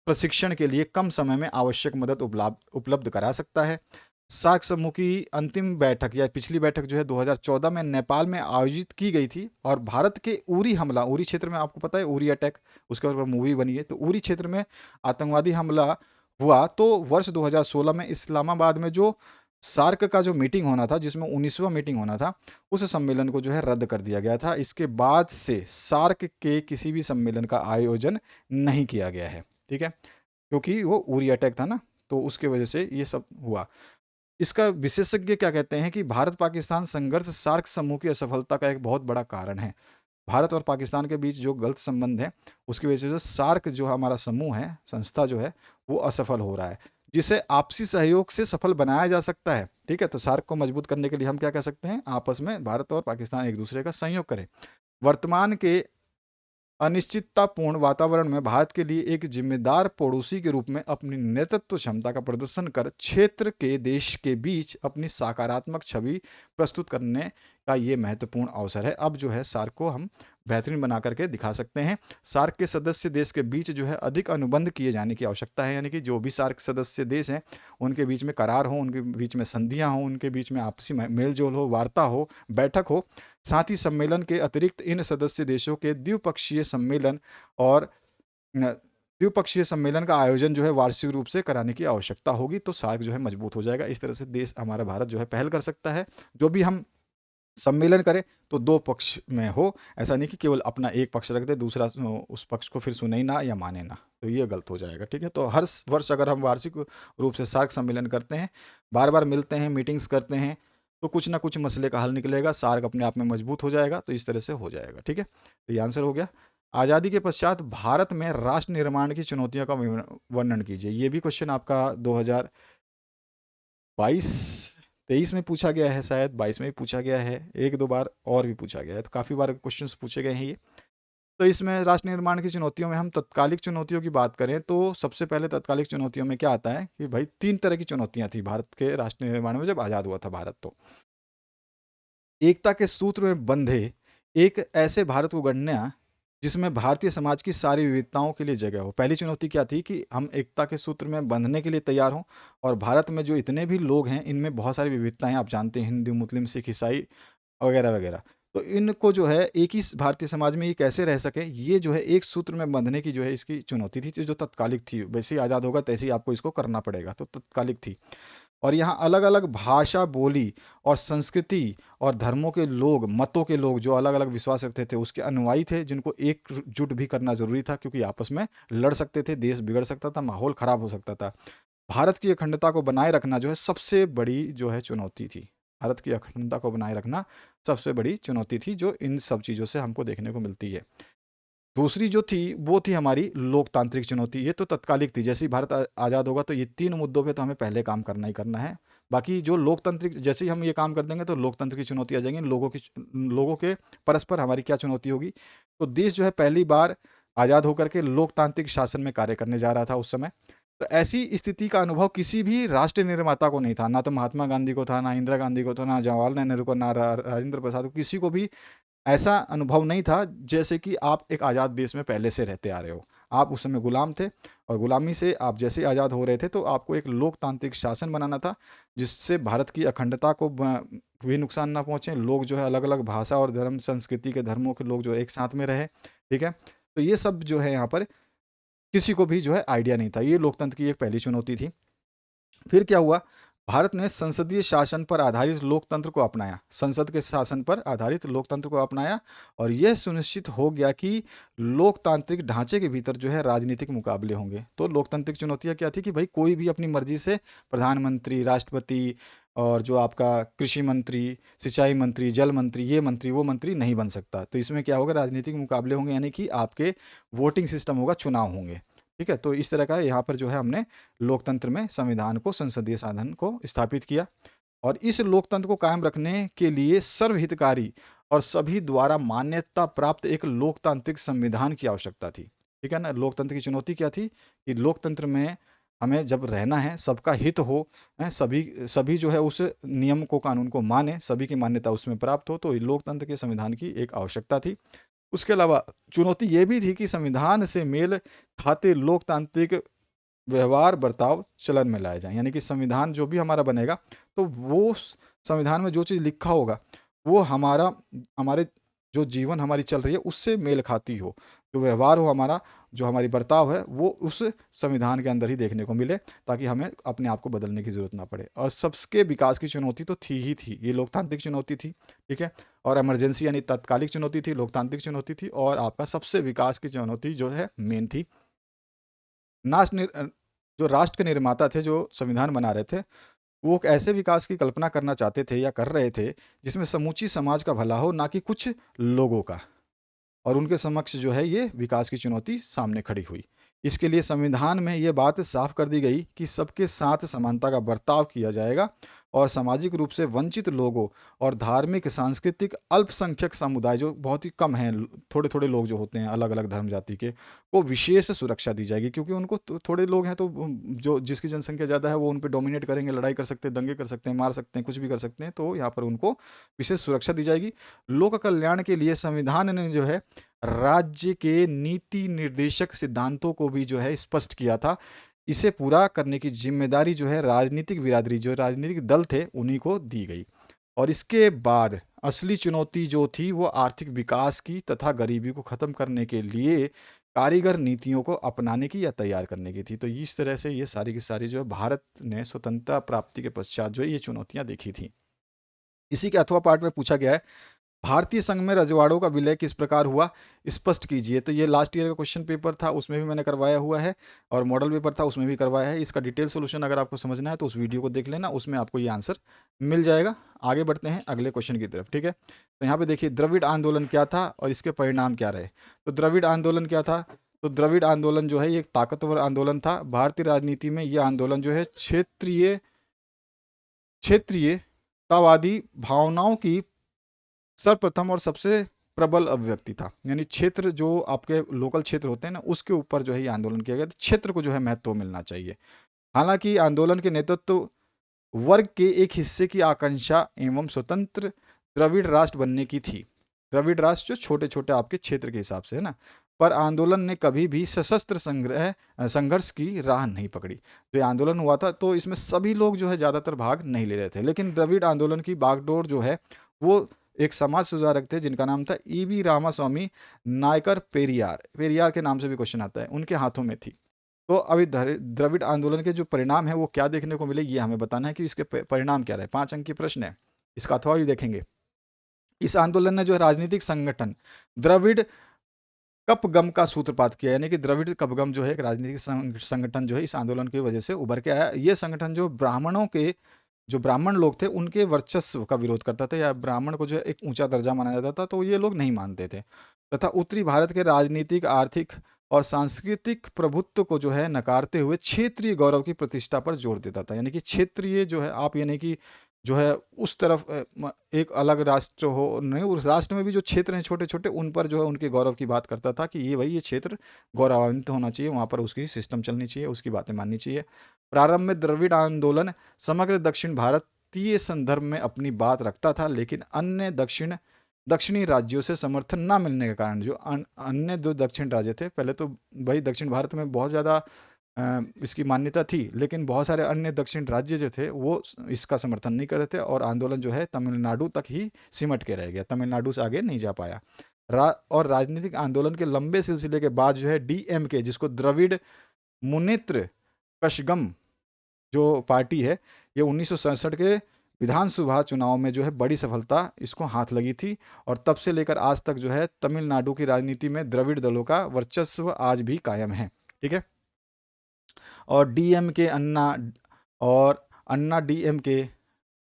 प्रशिक्षण के लिए कम समय में आवश्यक मदद उपलब्ध करा सकता है। सार्क समूह की अंतिम बैठक या पिछली बैठक जो है 2014 में नेपाल में आयोजित की गई थी, और भारत के उरी हमला, उरी क्षेत्र में आपको पता है उरी अटैक, उसके ऊपर मूवी बनी है, तो उरी क्षेत्र में आतंकवादी हमला हुआ, तो वर्ष 2016 में इस्लामाबाद में जो सार्क का जो मीटिंग होना था, जिसमें 19वां मीटिंग होना था, उस सम्मेलन को जो है रद्द कर दिया गया था। इसके बाद से सार्क के किसी भी सम्मेलन का आयोजन नहीं किया गया है। ठीक है, क्योंकि वो उरी अटैक था ना, तो उसके वजह से ये सब हुआ। इसका विशेषज्ञ क्या कहते हैं कि भारत पाकिस्तान संघर्ष सार्क समूह की असफलता का एक बहुत बड़ा कारण है। भारत और पाकिस्तान के बीच जो गलत संबंध है उसकी वजह से सार्क जो हमारा समूह है, संस्था जो है, वो असफल हो रहा है। जिसे आपसी सहयोग से सफल बनाया जा सकता है। ठीक है, तो सार्क को मजबूत करने के लिए हम क्या कर सकते हैं, आपस में भारत और पाकिस्तान एक दूसरे का सहयोग करें। वर्तमान के अनिश्चिततापूर्ण वातावरण में भारत के लिए एक जिम्मेदार पड़ोसी के रूप में अपनी नेतृत्व क्षमता का प्रदर्शन कर क्षेत्र के देश के बीच अपनी सकारात्मक छवि प्रस्तुत करने का ये महत्वपूर्ण अवसर है। अब जो है सार्क को हम बेहतरीन बना करके दिखा सकते हैं। सार्क के सदस्य देश के बीच जो है अधिक अनुबंध किए जाने की आवश्यकता है, यानी कि जो भी सार्क सदस्य देश हैं उनके बीच में करार हो, उनके बीच में संधियां हो, उनके बीच में आपसी मेल जोल हो, वार्ता हो, बैठक हो। साथ ही सम्मेलन के अतिरिक्त इन सदस्य देशों के द्विपक्षीय सम्मेलन और द्विपक्षीय सम्मेलन का आयोजन जो है वार्षिक रूप से कराने की आवश्यकता होगी, तो सार्क जो है मजबूत हो जाएगा। इस तरह से देश हमारा भारत जो है पहल कर सकता है। जो भी हम सम्मेलन करें तो दो पक्ष में हो, ऐसा नहीं कि केवल अपना एक पक्ष रख दे, दूसरा उस पक्ष को फिर सुने ही ना या माने ना, तो ये गलत हो जाएगा। ठीक है, तो हर वर्ष अगर हम वार्षिक रूप से सार्क सम्मेलन करते हैं, बार बार मिलते हैं, मीटिंग्स करते हैं, तो कुछ ना कुछ मसले का हल निकलेगा, सार्क अपने आप में मजबूत हो जाएगा। तो इस तरह से हो जाएगा। ठीक है, तो ये आंसर हो गया। आज़ादी के पश्चात भारत में राष्ट्र निर्माण की चुनौतियों का वर्णन कीजिए। ये भी क्वेश्चन आपका 2022 23 में पूछा गया है, शायद 22 में भी पूछा गया है, एक दो बार और भी पूछा गया है, तो काफ़ी बार क्वेश्चंस पूछे गए हैं ये। तो इसमें राष्ट्र निर्माण की चुनौतियों में हम तत्कालिक चुनौतियों की बात करें तो सबसे पहले तत्कालिक चुनौतियों में क्या आता है कि भाई 3 तरह की चुनौतियाँ थी भारत के राष्ट्र निर्माण में जब आज़ाद हुआ था भारत। तो एकता के सूत्र में बंधे एक ऐसे भारत को गढ़ना जिसमें भारतीय समाज की सारी विविधताओं के लिए जगह हो। पहली चुनौती क्या थी कि हम एकता के सूत्र में बंधने के लिए तैयार हों, और भारत में जो इतने भी लोग हैं इनमें बहुत सारी विविधताएं आप जानते हैं, हिंदू, मुस्लिम, सिख, ईसाई वगैरह वगैरह। तो इनको जो है एक ही भारतीय समाज में ये कैसे रह सके, ये जो है एक सूत्र में बंधने की जो है इसकी चुनौती थी, जो तत्कालिक थी। वैसे ही आज़ाद होगा तैसे ही आपको इसको करना पड़ेगा, तो तत्कालिक थी। और यहाँ अलग अलग भाषा, बोली और संस्कृति और धर्मों के लोग, मतों के लोग जो अलग अलग विश्वास रखते थे उसके अनुयायी थे, जिनको एकजुट भी करना जरूरी था, क्योंकि आपस में लड़ सकते थे, देश बिगड़ सकता था, माहौल खराब हो सकता था। भारत की अखंडता को बनाए रखना जो है सबसे बड़ी जो है चुनौती थी। भारत की अखंडता को बनाए रखना सबसे बड़ी चुनौती थी, जो इन सब चीज़ों से हमको देखने को मिलती है। दूसरी जो थी वो थी हमारी लोकतांत्रिक चुनौती। ये तो तत्कालिक थी, जैसे ही भारत आज़ाद होगा तो ये 3 मुद्दों पे तो हमें पहले काम करना ही करना है। बाकी जो लोकतांत्रिक, जैसे ही हम ये काम कर देंगे तो लोकतंत्र की चुनौती आ जाएंगी। लोगों के परस्पर हमारी क्या चुनौती होगी, तो देश जो है पहली बार आज़ाद होकर के लोकतांत्रिक शासन में कार्य करने जा रहा था उस समय। तो ऐसी स्थिति का अनुभव किसी भी राष्ट्र निर्माता को नहीं था, ना तो महात्मा गांधी को था, ना इंदिरा गांधी को था, ना जवाहरलाल नेहरू को, ना राजेंद्र प्रसाद को, किसी को भी ऐसा अनुभव नहीं था जैसे कि आप एक आज़ाद देश में पहले से रहते आ रहे हो। आप उस समय गुलाम थे, और गुलामी से आप जैसे आज़ाद हो रहे थे तो आपको एक लोकतांत्रिक शासन बनाना था, जिससे भारत की अखंडता को भी नुकसान ना पहुंचे, लोग जो है अलग अलग भाषा और धर्म संस्कृति के धर्मों के लोग जो एक साथ में रहे। ठीक है, तो ये सब जो है यहाँ पर किसी को भी जो है आइडिया नहीं था। ये लोकतंत्र की एक पहली चुनौती थी। फिर क्या हुआ, भारत ने संसदीय शासन पर आधारित लोकतंत्र को अपनाया, संसद के शासन पर आधारित लोकतंत्र को अपनाया, और यह सुनिश्चित हो गया कि लोकतांत्रिक ढांचे के भीतर जो है राजनीतिक मुकाबले होंगे। तो लोकतांत्रिक चुनौतियां क्या थी कि भाई कोई भी अपनी मर्जी से प्रधानमंत्री, राष्ट्रपति और जो आपका कृषि मंत्री, सिंचाई मंत्री, जल मंत्री, ये मंत्री वो मंत्री नहीं बन सकता। तो इसमें क्या होगा, राजनीतिक मुकाबले होंगे, यानी कि आपके वोटिंग सिस्टम होगा, चुनाव होंगे। ठीक है, तो इस तरह का यहाँ पर जो है हमने लोकतंत्र में संविधान को, संसदीय साधन को स्थापित किया। और इस लोकतंत्र को कायम रखने के लिए सर्वहितकारी और सभी द्वारा मान्यता प्राप्त एक लोकतांत्रिक संविधान की आवश्यकता थी। ठीक है ना, लोकतंत्र की चुनौती क्या थी कि लोकतंत्र में हमें जब रहना है, सबका हित हो, सभी सभी जो है उस नियम को, कानून को माने, सभी की मान्यता उसमें प्राप्त हो, तो लोकतंत्र के संविधान की एक आवश्यकता थी। उसके अलावा चुनौती ये भी थी कि संविधान से मेल खाते लोकतांत्रिक व्यवहार, बर्ताव चलन में लाए जाएँ। यानी कि संविधान जो भी हमारा बनेगा, तो वो संविधान में जो चीज़ लिखा होगा वो हमारे जो जीवन हमारी चल रही है उससे मेल खाती हो। जो व्यवहार हो हमारा, जो हमारी बर्ताव है, वो उस संविधान के अंदर ही देखने को मिले, ताकि हमें अपने आप को बदलने की ज़रूरत ना पड़े। और सबके विकास की चुनौती तो थी ही थी, ये लोकतांत्रिक चुनौती थी। ठीक है, और इमरजेंसी यानी तात्कालिक चुनौती थी, लोकतांत्रिक चुनौती थी, और आपका सबसे विकास की चुनौती जो है मेन थी। नाश निर जो राष्ट्र के निर्माता थे, जो संविधान बना रहे थे, वो एक ऐसे विकास की कल्पना करना चाहते थे या कर रहे थे, जिसमें समूची समाज का भला हो, ना कि कुछ लोगों का। और उनके समक्ष जो है ये विकास की चुनौती सामने खड़ी हुई। इसके लिए संविधान में ये बात साफ कर दी गई कि सबके साथ समानता का बर्ताव किया जाएगा और सामाजिक रूप से वंचित लोगों और धार्मिक सांस्कृतिक अल्पसंख्यक समुदाय जो बहुत ही कम हैं, थोड़े थोड़े लोग जो होते हैं अलग अलग धर्म जाति के, को विशेष सुरक्षा दी जाएगी, क्योंकि उनको थोड़े लोग हैं तो जो जिसकी जनसंख्या ज़्यादा है वो उन पर डोमिनेट करेंगे, लड़ाई कर सकते हैं, दंगे कर सकते हैं, मार सकते हैं, कुछ भी कर सकते हैं, तो यहाँ पर उनको विशेष सुरक्षा दी जाएगी। लोक कल्याण के लिए संविधान ने जो है राज्य के नीति निर्देशक सिद्धांतों को भी जो है स्पष्ट किया था। इसे पूरा करने की जिम्मेदारी जो है राजनीतिक बिरादरी, जो राजनीतिक दल थे, उन्हीं को दी गई। और इसके बाद असली चुनौती जो थी वो आर्थिक विकास की तथा गरीबी को खत्म करने के लिए कारीगर नीतियों को अपनाने की या तैयार करने की थी। तो इस तरह से ये सारी की सारी जो है भारत ने स्वतंत्रता प्राप्ति के पश्चात जो है ये चुनौतियां देखी थी। इसी के अथवा पार्ट में पूछा गया है, भारतीय संघ में रजवाड़ों का विलय किस प्रकार हुआ, स्पष्ट कीजिए। तो ये लास्ट ईयर का क्वेश्चन पेपर था, उसमें भी मैंने करवाया हुआ है, और मॉडल पेपर था उसमें भी करवाया है। इसका डिटेल सोल्यूशन अगर आपको समझना है तो उस वीडियो को देख लेना, उसमें आपको ये आंसर मिल जाएगा। आगे बढ़ते हैं अगले क्वेश्चन की तरफ, ठीक है। तो यहाँ पे देखिए द्रविड़ आंदोलन क्या था और इसके परिणाम क्या रहे। तो द्रविड़ आंदोलन क्या था, तो द्रविड़ आंदोलन जो है ये एक ताकतवर आंदोलन था। भारतीय राजनीति में यह आंदोलन जो है क्षेत्रीयतावादी भावनाओं की सर्वप्रथम और सबसे प्रबल अभिव्यक्ति था। यानी क्षेत्र, जो आपके लोकल क्षेत्र होते हैं ना, उसके ऊपर जो है ये आंदोलन किया गया, तो क्षेत्र को जो है महत्व मिलना चाहिए। हालांकि आंदोलन के नेतृत्व वर्ग के एक हिस्से की आकांक्षा एवं स्वतंत्र द्रविड़ राष्ट्र बनने की थी। द्रविड़ राष्ट्र जो छोटे छोटे आपके क्षेत्र के हिसाब से है ना, पर आंदोलन ने कभी भी सशस्त्र संघर्ष की राह नहीं पकड़ी। जो ये आंदोलन हुआ था तो इसमें सभी लोग जो है ज़्यादातर भाग नहीं ले रहे थे, लेकिन द्रविड़ आंदोलन की बागडोर जो है वो एक समाज सुधारक थे जिनका नाम था ईवी रामास्वामी नायकर पेरियार, पेरियार के नाम से भी क्वेश्चन आता है, उनके हाथों में थी। तो अभी द्रविड़ आंदोलन के जो परिणाम है वो क्या देखने को मिले, ये हमें बताना है कि इसके परिणाम क्या रहे। 5 अंक की प्रश्न है, इसका अथवा भी देखेंगे। इस आंदोलन ने जो है राजनीतिक संगठन द्रविड़ कपगम का सूत्रपात किया, यानी कि द्रविड़ कपगम जो है एक राजनीतिक संगठन जो है इस आंदोलन की वजह से उभर के आया। ये संगठन जो ब्राह्मण लोग थे उनके वर्चस्व का विरोध करता था, या ब्राह्मण को जो है एक ऊंचा दर्जा माना जाता था, तो ये लोग नहीं मानते थे, तथा उत्तरी भारत के राजनीतिक, आर्थिक और सांस्कृतिक प्रभुत्व को जो है नकारते हुए क्षेत्रीय गौरव की प्रतिष्ठा पर जोर देता था। यानी कि क्षेत्रीय जो है आप, यानी कि जो है उस तरफ एक अलग राष्ट्र हो नहीं, उस राष्ट्र में भी जो क्षेत्र हैं छोटे छोटे, उन पर जो है उनके गौरव की बात करता था कि ये भाई ये क्षेत्र गौरवान्वित होना चाहिए, वहाँ पर उसकी सिस्टम चलनी चाहिए, उसकी बातें माननी चाहिए। प्रारंभ में द्रविड़ आंदोलन समग्र दक्षिण भारतीय संदर्भ में अपनी बात रखता था, लेकिन अन्य दक्षिणी राज्यों से समर्थन न मिलने के कारण जो अन्य दो दक्षिण राज्य थे, पहले तो भाई दक्षिण भारत में बहुत ज़्यादा इसकी मान्यता थी, लेकिन बहुत सारे अन्य दक्षिण राज्य जो थे वो इसका समर्थन नहीं कर रहे थे, और आंदोलन जो है तमिलनाडु तक ही सिमट के रह गया, तमिलनाडु से आगे नहीं जा पाया। और राजनीतिक आंदोलन के लंबे सिलसिले के बाद जो है डीएमके, जिसको द्रविड़ मुनेत्र कशगम जो पार्टी है, ये 1967 के विधानसभा चुनाव में जो है बड़ी सफलता इसको हाथ लगी थी, और तब से लेकर आज तक जो है तमिलनाडु की राजनीति में द्रविड़ दलों का वर्चस्व आज भी कायम है, ठीक है। और डीएमके और अन्ना डीएमके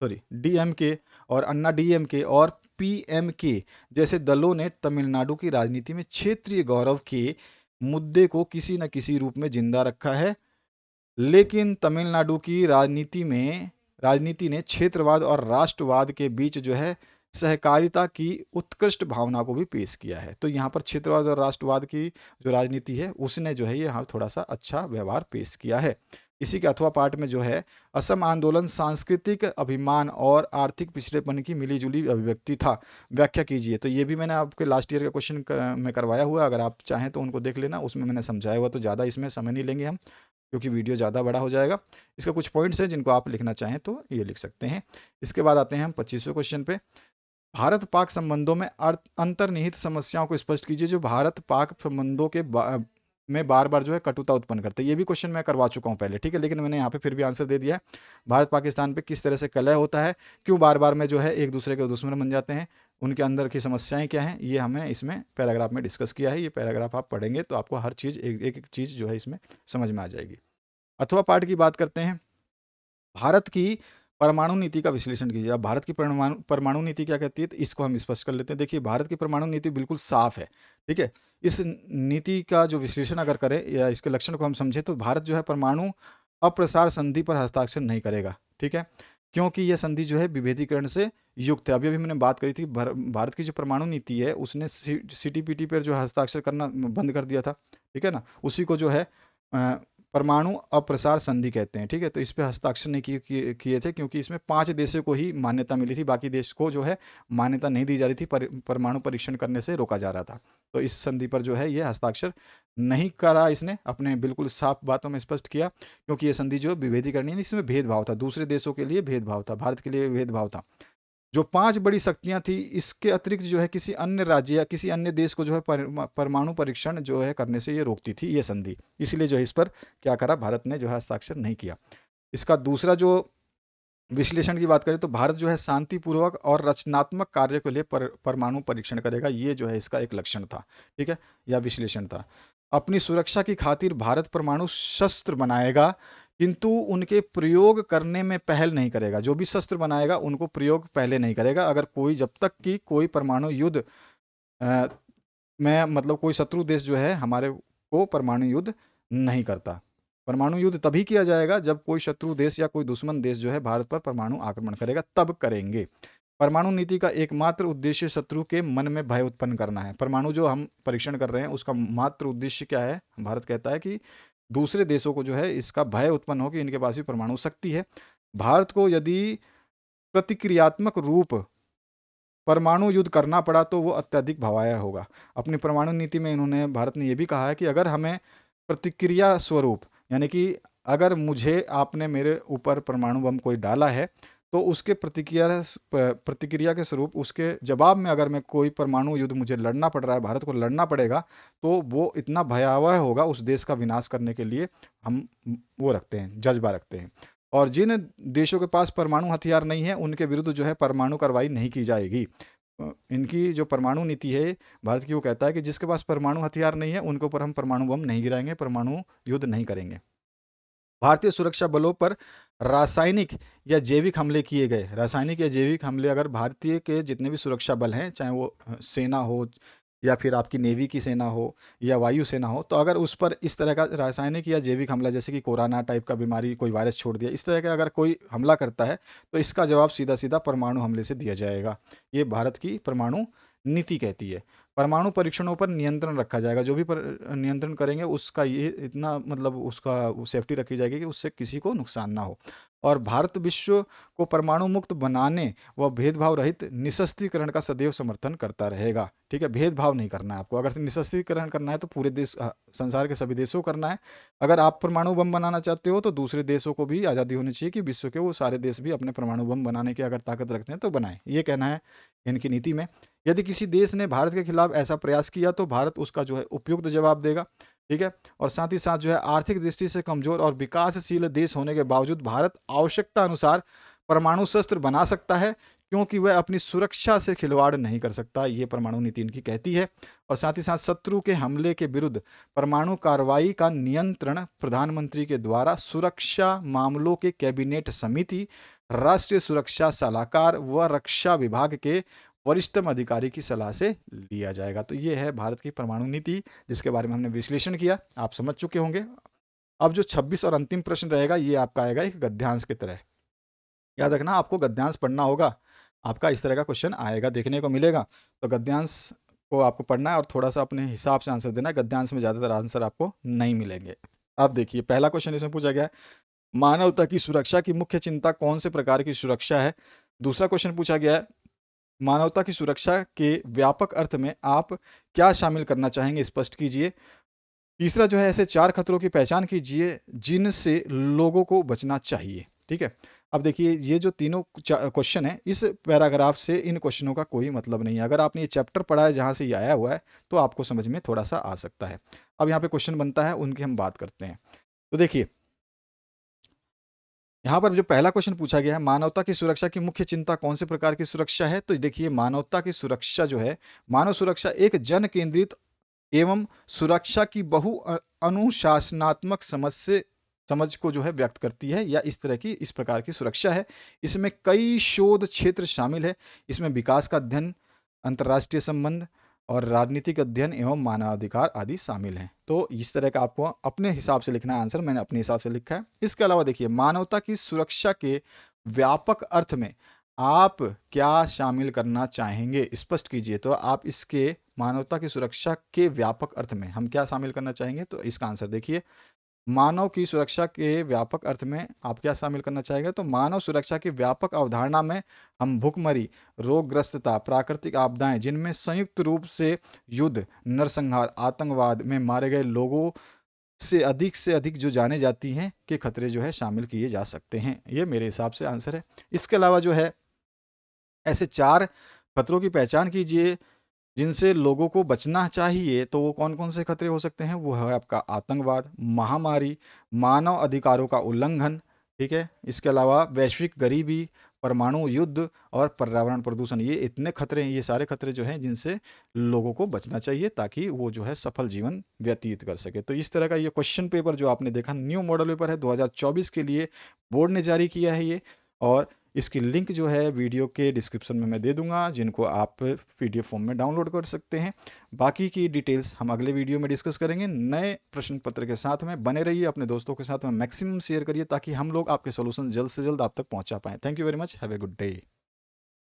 डीएमके और अन्ना डीएमके और पीएमके जैसे दलों ने तमिलनाडु की राजनीति में क्षेत्रीय गौरव के मुद्दे को किसी न किसी रूप में जिंदा रखा है, लेकिन तमिलनाडु की राजनीति ने क्षेत्रवाद और राष्ट्रवाद के बीच जो है सहकारिता की उत्कृष्ट भावना को भी पेश किया है। तो यहाँ पर क्षेत्रवाद और राष्ट्रवाद की जो राजनीति है उसने जो है यहाँ थोड़ा सा अच्छा व्यवहार पेश किया है। इसी के अथवा पार्ट में जो है असम आंदोलन सांस्कृतिक अभिमान और आर्थिक पिछड़ेपन की मिलीजुली अभिव्यक्ति था, व्याख्या कीजिए। तो ये भी मैंने आपके लास्ट ईयर का क्वेश्चन में करवाया हुआ, अगर आप चाहें तो उनको देख लेना, उसमें मैंने समझाया हुआ, तो ज़्यादा इसमें समय नहीं लेंगे हम, क्योंकि वीडियो ज़्यादा बड़ा हो जाएगा। इसका कुछ पॉइंट्स हैं जिनको आप लिखना चाहें तो ये लिख सकते हैं। इसके बाद आते हैं हम 25वें क्वेश्चन पे। भारत पाक संबंधों में अंतर्निहित समस्याओं को स्पष्ट कीजिए जो भारत पाक संबंधों के में बार बार जो है कटुता उत्पन्न करते हैं। ये भी क्वेश्चन मैं करवा चुका हूँ पहले, ठीक है, लेकिन मैंने यहाँ पे फिर भी आंसर दे दिया है। भारत पाकिस्तान पे किस तरह से कलह होता है, क्यों बार बार में जो है एक दूसरे के दुश्मन बन जाते हैं, उनके अंदर की समस्याएं क्या हैं, ये हमने इसमें पैराग्राफ में डिस्कस किया है। ये पैराग्राफ आप पढ़ेंगे तो आपको हर चीज़ एक एक चीज़ जो है इसमें समझ में आ जाएगी। अथवा पाठ की बात करते हैं। भारत की परमाणु नीति का विश्लेषण कीजिए। अब भारत की परमाणु परमाणु नीति क्या कहती है, तो इसको हम स्पष्ट कर लेते हैं। देखिए, भारत की परमाणु नीति बिल्कुल साफ है, ठीक है। इस नीति का जो विश्लेषण अगर करें या इसके लक्षण को हम समझें, तो भारत जो है परमाणु अप्रसार संधि पर हस्ताक्षर नहीं करेगा, ठीक है, क्योंकि यह संधि जो है विभेदीकरण से युक्त है। अभी अभी मैंने बात करी थी, भारत की जो परमाणु नीति है उसने सीटीपीटी पर जो हस्ताक्षर करना बंद कर दिया था, ठीक है ना। उसी को जो है परमाणु अप्रसार संधि कहते हैं, ठीक है। तो इस पे हस्ताक्षर नहीं किए थे, क्योंकि इसमें 5 देशों को ही मान्यता मिली थी, बाकी देश को जो है मान्यता नहीं दी जा रही थी, परमाणु परीक्षण करने से रोका जा रहा था। तो इस संधि पर जो है ये हस्ताक्षर नहीं करा इसने, अपने बिल्कुल साफ बातों में स्पष्ट किया, क्योंकि ये संधि जो विभेदीकरण, इसमें भेदभाव था, दूसरे देशों के लिए भेदभाव था, भारत के लिए भेदभाव था। जो 5 बड़ी शक्तियां थी, इसके अतिरिक्त जो है किसी अन्य राज्य या किसी अन्य देश को जो है परमाणु परीक्षण जो है करने से ये रोकती थी ये संधि। इसलिए जो है इस पर क्या करा, भारत ने जो है हस्ताक्षर नहीं किया। इसका दूसरा जो विश्लेषण की बात करें, तो भारत जो है शांतिपूर्वक और रचनात्मक कार्य के लिए परमाणु परीक्षण करेगा, ये जो है इसका एक लक्षण था, ठीक है, या विश्लेषण था। अपनी सुरक्षा की खातिर भारत परमाणु शस्त्र बनाएगा, किंतु उनके प्रयोग करने में पहल नहीं करेगा। जो भी शस्त्र बनाएगा उनको प्रयोग पहले नहीं करेगा। अगर कोई, जब तक कि कोई परमाणु युद्ध में, मतलब कोई शत्रु देश जो है हमारे को परमाणु युद्ध नहीं करता। परमाणु युद्ध तभी किया जाएगा जब कोई शत्रु देश या कोई दुश्मन देश जो है भारत पर परमाणु आक्रमण करेगा, तब करेंगे। परमाणु नीति का एकमात्र उद्देश्य शत्रु के मन में भय उत्पन्न करना है। परमाणु जो हम परीक्षण कर रहे हैं उसका मात्र उद्देश्य क्या है, भारत कहता है कि दूसरे देशों को जो है इसका भय उत्पन्न हो कि इनके पास भी परमाणु शक्ति है। भारत को यदि प्रतिक्रियात्मक रूप परमाणु युद्ध करना पड़ा तो वो अत्यधिक भयावह होगा। अपनी परमाणु नीति में इन्होंने, भारत ने ये भी कहा है कि अगर हमें प्रतिक्रिया स्वरूप, यानी कि अगर मुझे, आपने मेरे ऊपर परमाणु बम कोई डाला है, तो उसके प्रतिक्रिया के स्वरूप, उसके जवाब में अगर मैं कोई परमाणु युद्ध मुझे लड़ना पड़ रहा है, भारत को लड़ना पड़ेगा, तो वो इतना भयावह होगा, उस देश का विनाश करने के लिए हम वो रखते हैं, जज्बा रखते हैं। और जिन देशों के पास परमाणु हथियार नहीं है उनके विरुद्ध जो है परमाणु कार्रवाई नहीं की जाएगी। इनकी जो परमाणु नीति है भारत की, वो कहता है कि जिसके पास परमाणु हथियार नहीं है उनके ऊपर हम परमाणु बम नहीं गिराएंगे, परमाणु युद्ध नहीं करेंगे। भारतीय सुरक्षा बलों पर रासायनिक या जैविक हमले किए गए, रासायनिक या जैविक हमले, अगर भारतीय के जितने भी सुरक्षा बल हैं, चाहे वो सेना हो या फिर आपकी नेवी की सेना हो या वायु सेना हो, तो अगर उस पर इस तरह का रासायनिक या जैविक हमला, जैसे कि कोरोना टाइप का बीमारी, कोई वायरस छोड़ दिया, इस तरह का अगर कोई हमला करता है, तो इसका जवाब सीधा सीधा परमाणु हमले से दिया जाएगा। ये भारत की परमाणु नीति कहती है। परमाणु परीक्षणों पर नियंत्रण रखा जाएगा, जो भी नियंत्रण करेंगे उसका ये इतना, मतलब उसका सेफ्टी रखी जाएगी कि उससे किसी को नुकसान ना हो। और भारत विश्व को परमाणु मुक्त बनाने व भेदभाव रहित निशस्त्रीकरण का सदैव समर्थन करता रहेगा, ठीक है। भेदभाव नहीं करना है आपको, अगर निशस्त्रीकरण करना है तो पूरे देश, संसार के सभी देशों को करना है। अगर आप परमाणु बम बनाना चाहते हो तो दूसरे देशों को भी आज़ादी होनी चाहिए कि विश्व के वो सारे देश भी अपने परमाणु बम बनाने की अगर ताकत रखते हैं तो बनाएं, ये कहना है इनकी नीति में। यदि किसी देश ने भारत के खिलाफ ऐसा प्रयास किया तो भारत उसका जो है उपयुक्त जवाब देगा, ठीक है। और साथ ही साथ जो है आर्थिक दृष्टि से कमजोर और विकासशील देश होने के बावजूद भारत आवश्यकता अनुसार परमाणु शस्त्र बना सकता है, क्योंकि वह अपनी सुरक्षा से खिलवाड़ नहीं कर सकता, ये परमाणु नीति इनकी कहती है। और साथ ही साथ शत्रु के हमले के विरुद्ध परमाणु कार्रवाई का नियंत्रण प्रधानमंत्री के द्वारा सुरक्षा मामलों के कैबिनेट समिति, राष्ट्रीय सुरक्षा सलाहकार व रक्षा विभाग के वरिष्ठतम अधिकारी की सलाह से लिया जाएगा। तो ये है भारत की परमाणु नीति, जिसके बारे में हमने विश्लेषण किया, आप समझ चुके होंगे। अब जो 26 और अंतिम प्रश्न रहेगा, ये आपका आएगा एक गद्यांश की तरह। याद रखना, आपको गद्यांश पढ़ना होगा, आपका इस तरह का क्वेश्चन आएगा, देखने को मिलेगा। तो गद्यांश को आपको पढ़ना है और थोड़ा सा अपने हिसाब से आंसर देना है। गद्यांश में ज़्यादातर आंसर आपको नहीं मिलेंगे। अब देखिए, पहला क्वेश्चन इसमें पूछा गया है, मानवता की सुरक्षा की मुख्य चिंता कौन से प्रकार की सुरक्षा है। दूसरा क्वेश्चन पूछा गया है, मानवता की सुरक्षा के व्यापक अर्थ में आप क्या शामिल करना चाहेंगे, स्पष्ट कीजिए। तीसरा जो है, ऐसे 4 खतरों की पहचान कीजिए जिनसे लोगों को बचना चाहिए, ठीक है। अब देखिए, ये जो तीनों क्वेश्चन है, इस पैराग्राफ से इन क्वेश्चनों का कोई मतलब नहीं है। अगर आपने ये चैप्टर पढ़ा है जहाँ से ये आया हुआ है तो आपको समझ में थोड़ा सा आ सकता है। अब यहाँ पे क्वेश्चन बनता है, उनकी हम बात करते हैं। तो देखिए, यहाँ पर जो पहला क्वेश्चन पूछा गया है, मानवता की सुरक्षा की मुख्य चिंता कौन से प्रकार की सुरक्षा है। तो देखिए, मानवता की सुरक्षा जो है, मानव सुरक्षा एक जन केंद्रित एवं सुरक्षा की बहु अनुशासनात्मक समझ से समझ को जो है व्यक्त करती है, या इस तरह की इस प्रकार की सुरक्षा है। इसमें कई शोध क्षेत्र शामिल है। इसमें विकास का अध्ययन, अंतर्राष्ट्रीय संबंध और राजनीतिक अध्ययन एवं मानवाधिकार आदि शामिल हैं। तो इस तरह का आपको अपने हिसाब से लिखना है आंसर, मैंने अपने हिसाब से लिखा है। इसके अलावा देखिए, मानवता की सुरक्षा के व्यापक अर्थ में आप क्या शामिल करना चाहेंगे, स्पष्ट कीजिए। तो आप इसके मानवता की सुरक्षा के व्यापक अर्थ में हम क्या शामिल करना चाहेंगे, तो इसका आंसर देखिए, मानव की सुरक्षा के व्यापक अर्थ में आप क्या शामिल करना चाहेंगे, तो मानव सुरक्षा की व्यापक अवधारणा में हम भुखमरी, रोगग्रस्तता, प्राकृतिक आपदाएं जिनमें संयुक्त रूप से युद्ध, नरसंहार, आतंकवाद में मारे गए लोगों से अधिक जो जाने जाती हैं के खतरे जो है शामिल किए जा सकते हैं। ये मेरे हिसाब से आंसर है। इसके अलावा जो है, ऐसे 4 खतरों की पहचान कीजिए जिनसे लोगों को बचना चाहिए। तो वो कौन-कौन से खतरे हो सकते हैं? वो है आपका आतंकवाद, महामारी, मानव अधिकारों का उल्लंघन, ठीक है? इसके अलावा वैश्विक गरीबी, परमाणु युद्ध और पर्यावरण प्रदूषण। ये इतने खतरे हैं, ये सारे खतरे जो हैं जिनसे लोगों को बचना चाहिए ताकि वो जो है सफल जीवन व्यतीत कर सके। तो इस तरह का ये क्वेश्चन पेपर जो आपने देखा, न्यू मॉडल पेपर है 2024 के लिए बोर्ड ने जारी किया है ये। और इसकी लिंक जो है वीडियो के डिस्क्रिप्शन में मैं दे दूंगा, जिनको आप पीडीएफ फॉर्म में डाउनलोड कर सकते हैं। बाकी की डिटेल्स हम अगले वीडियो में डिस्कस करेंगे नए प्रश्न पत्र के साथ में। बने रहिए, अपने दोस्तों के साथ में मैक्सिमम शेयर करिए ताकि हम लोग आपके सॉल्यूशन जल्द से जल्द आप तक पहुंचा पाएं। Thank you very much, have a good day.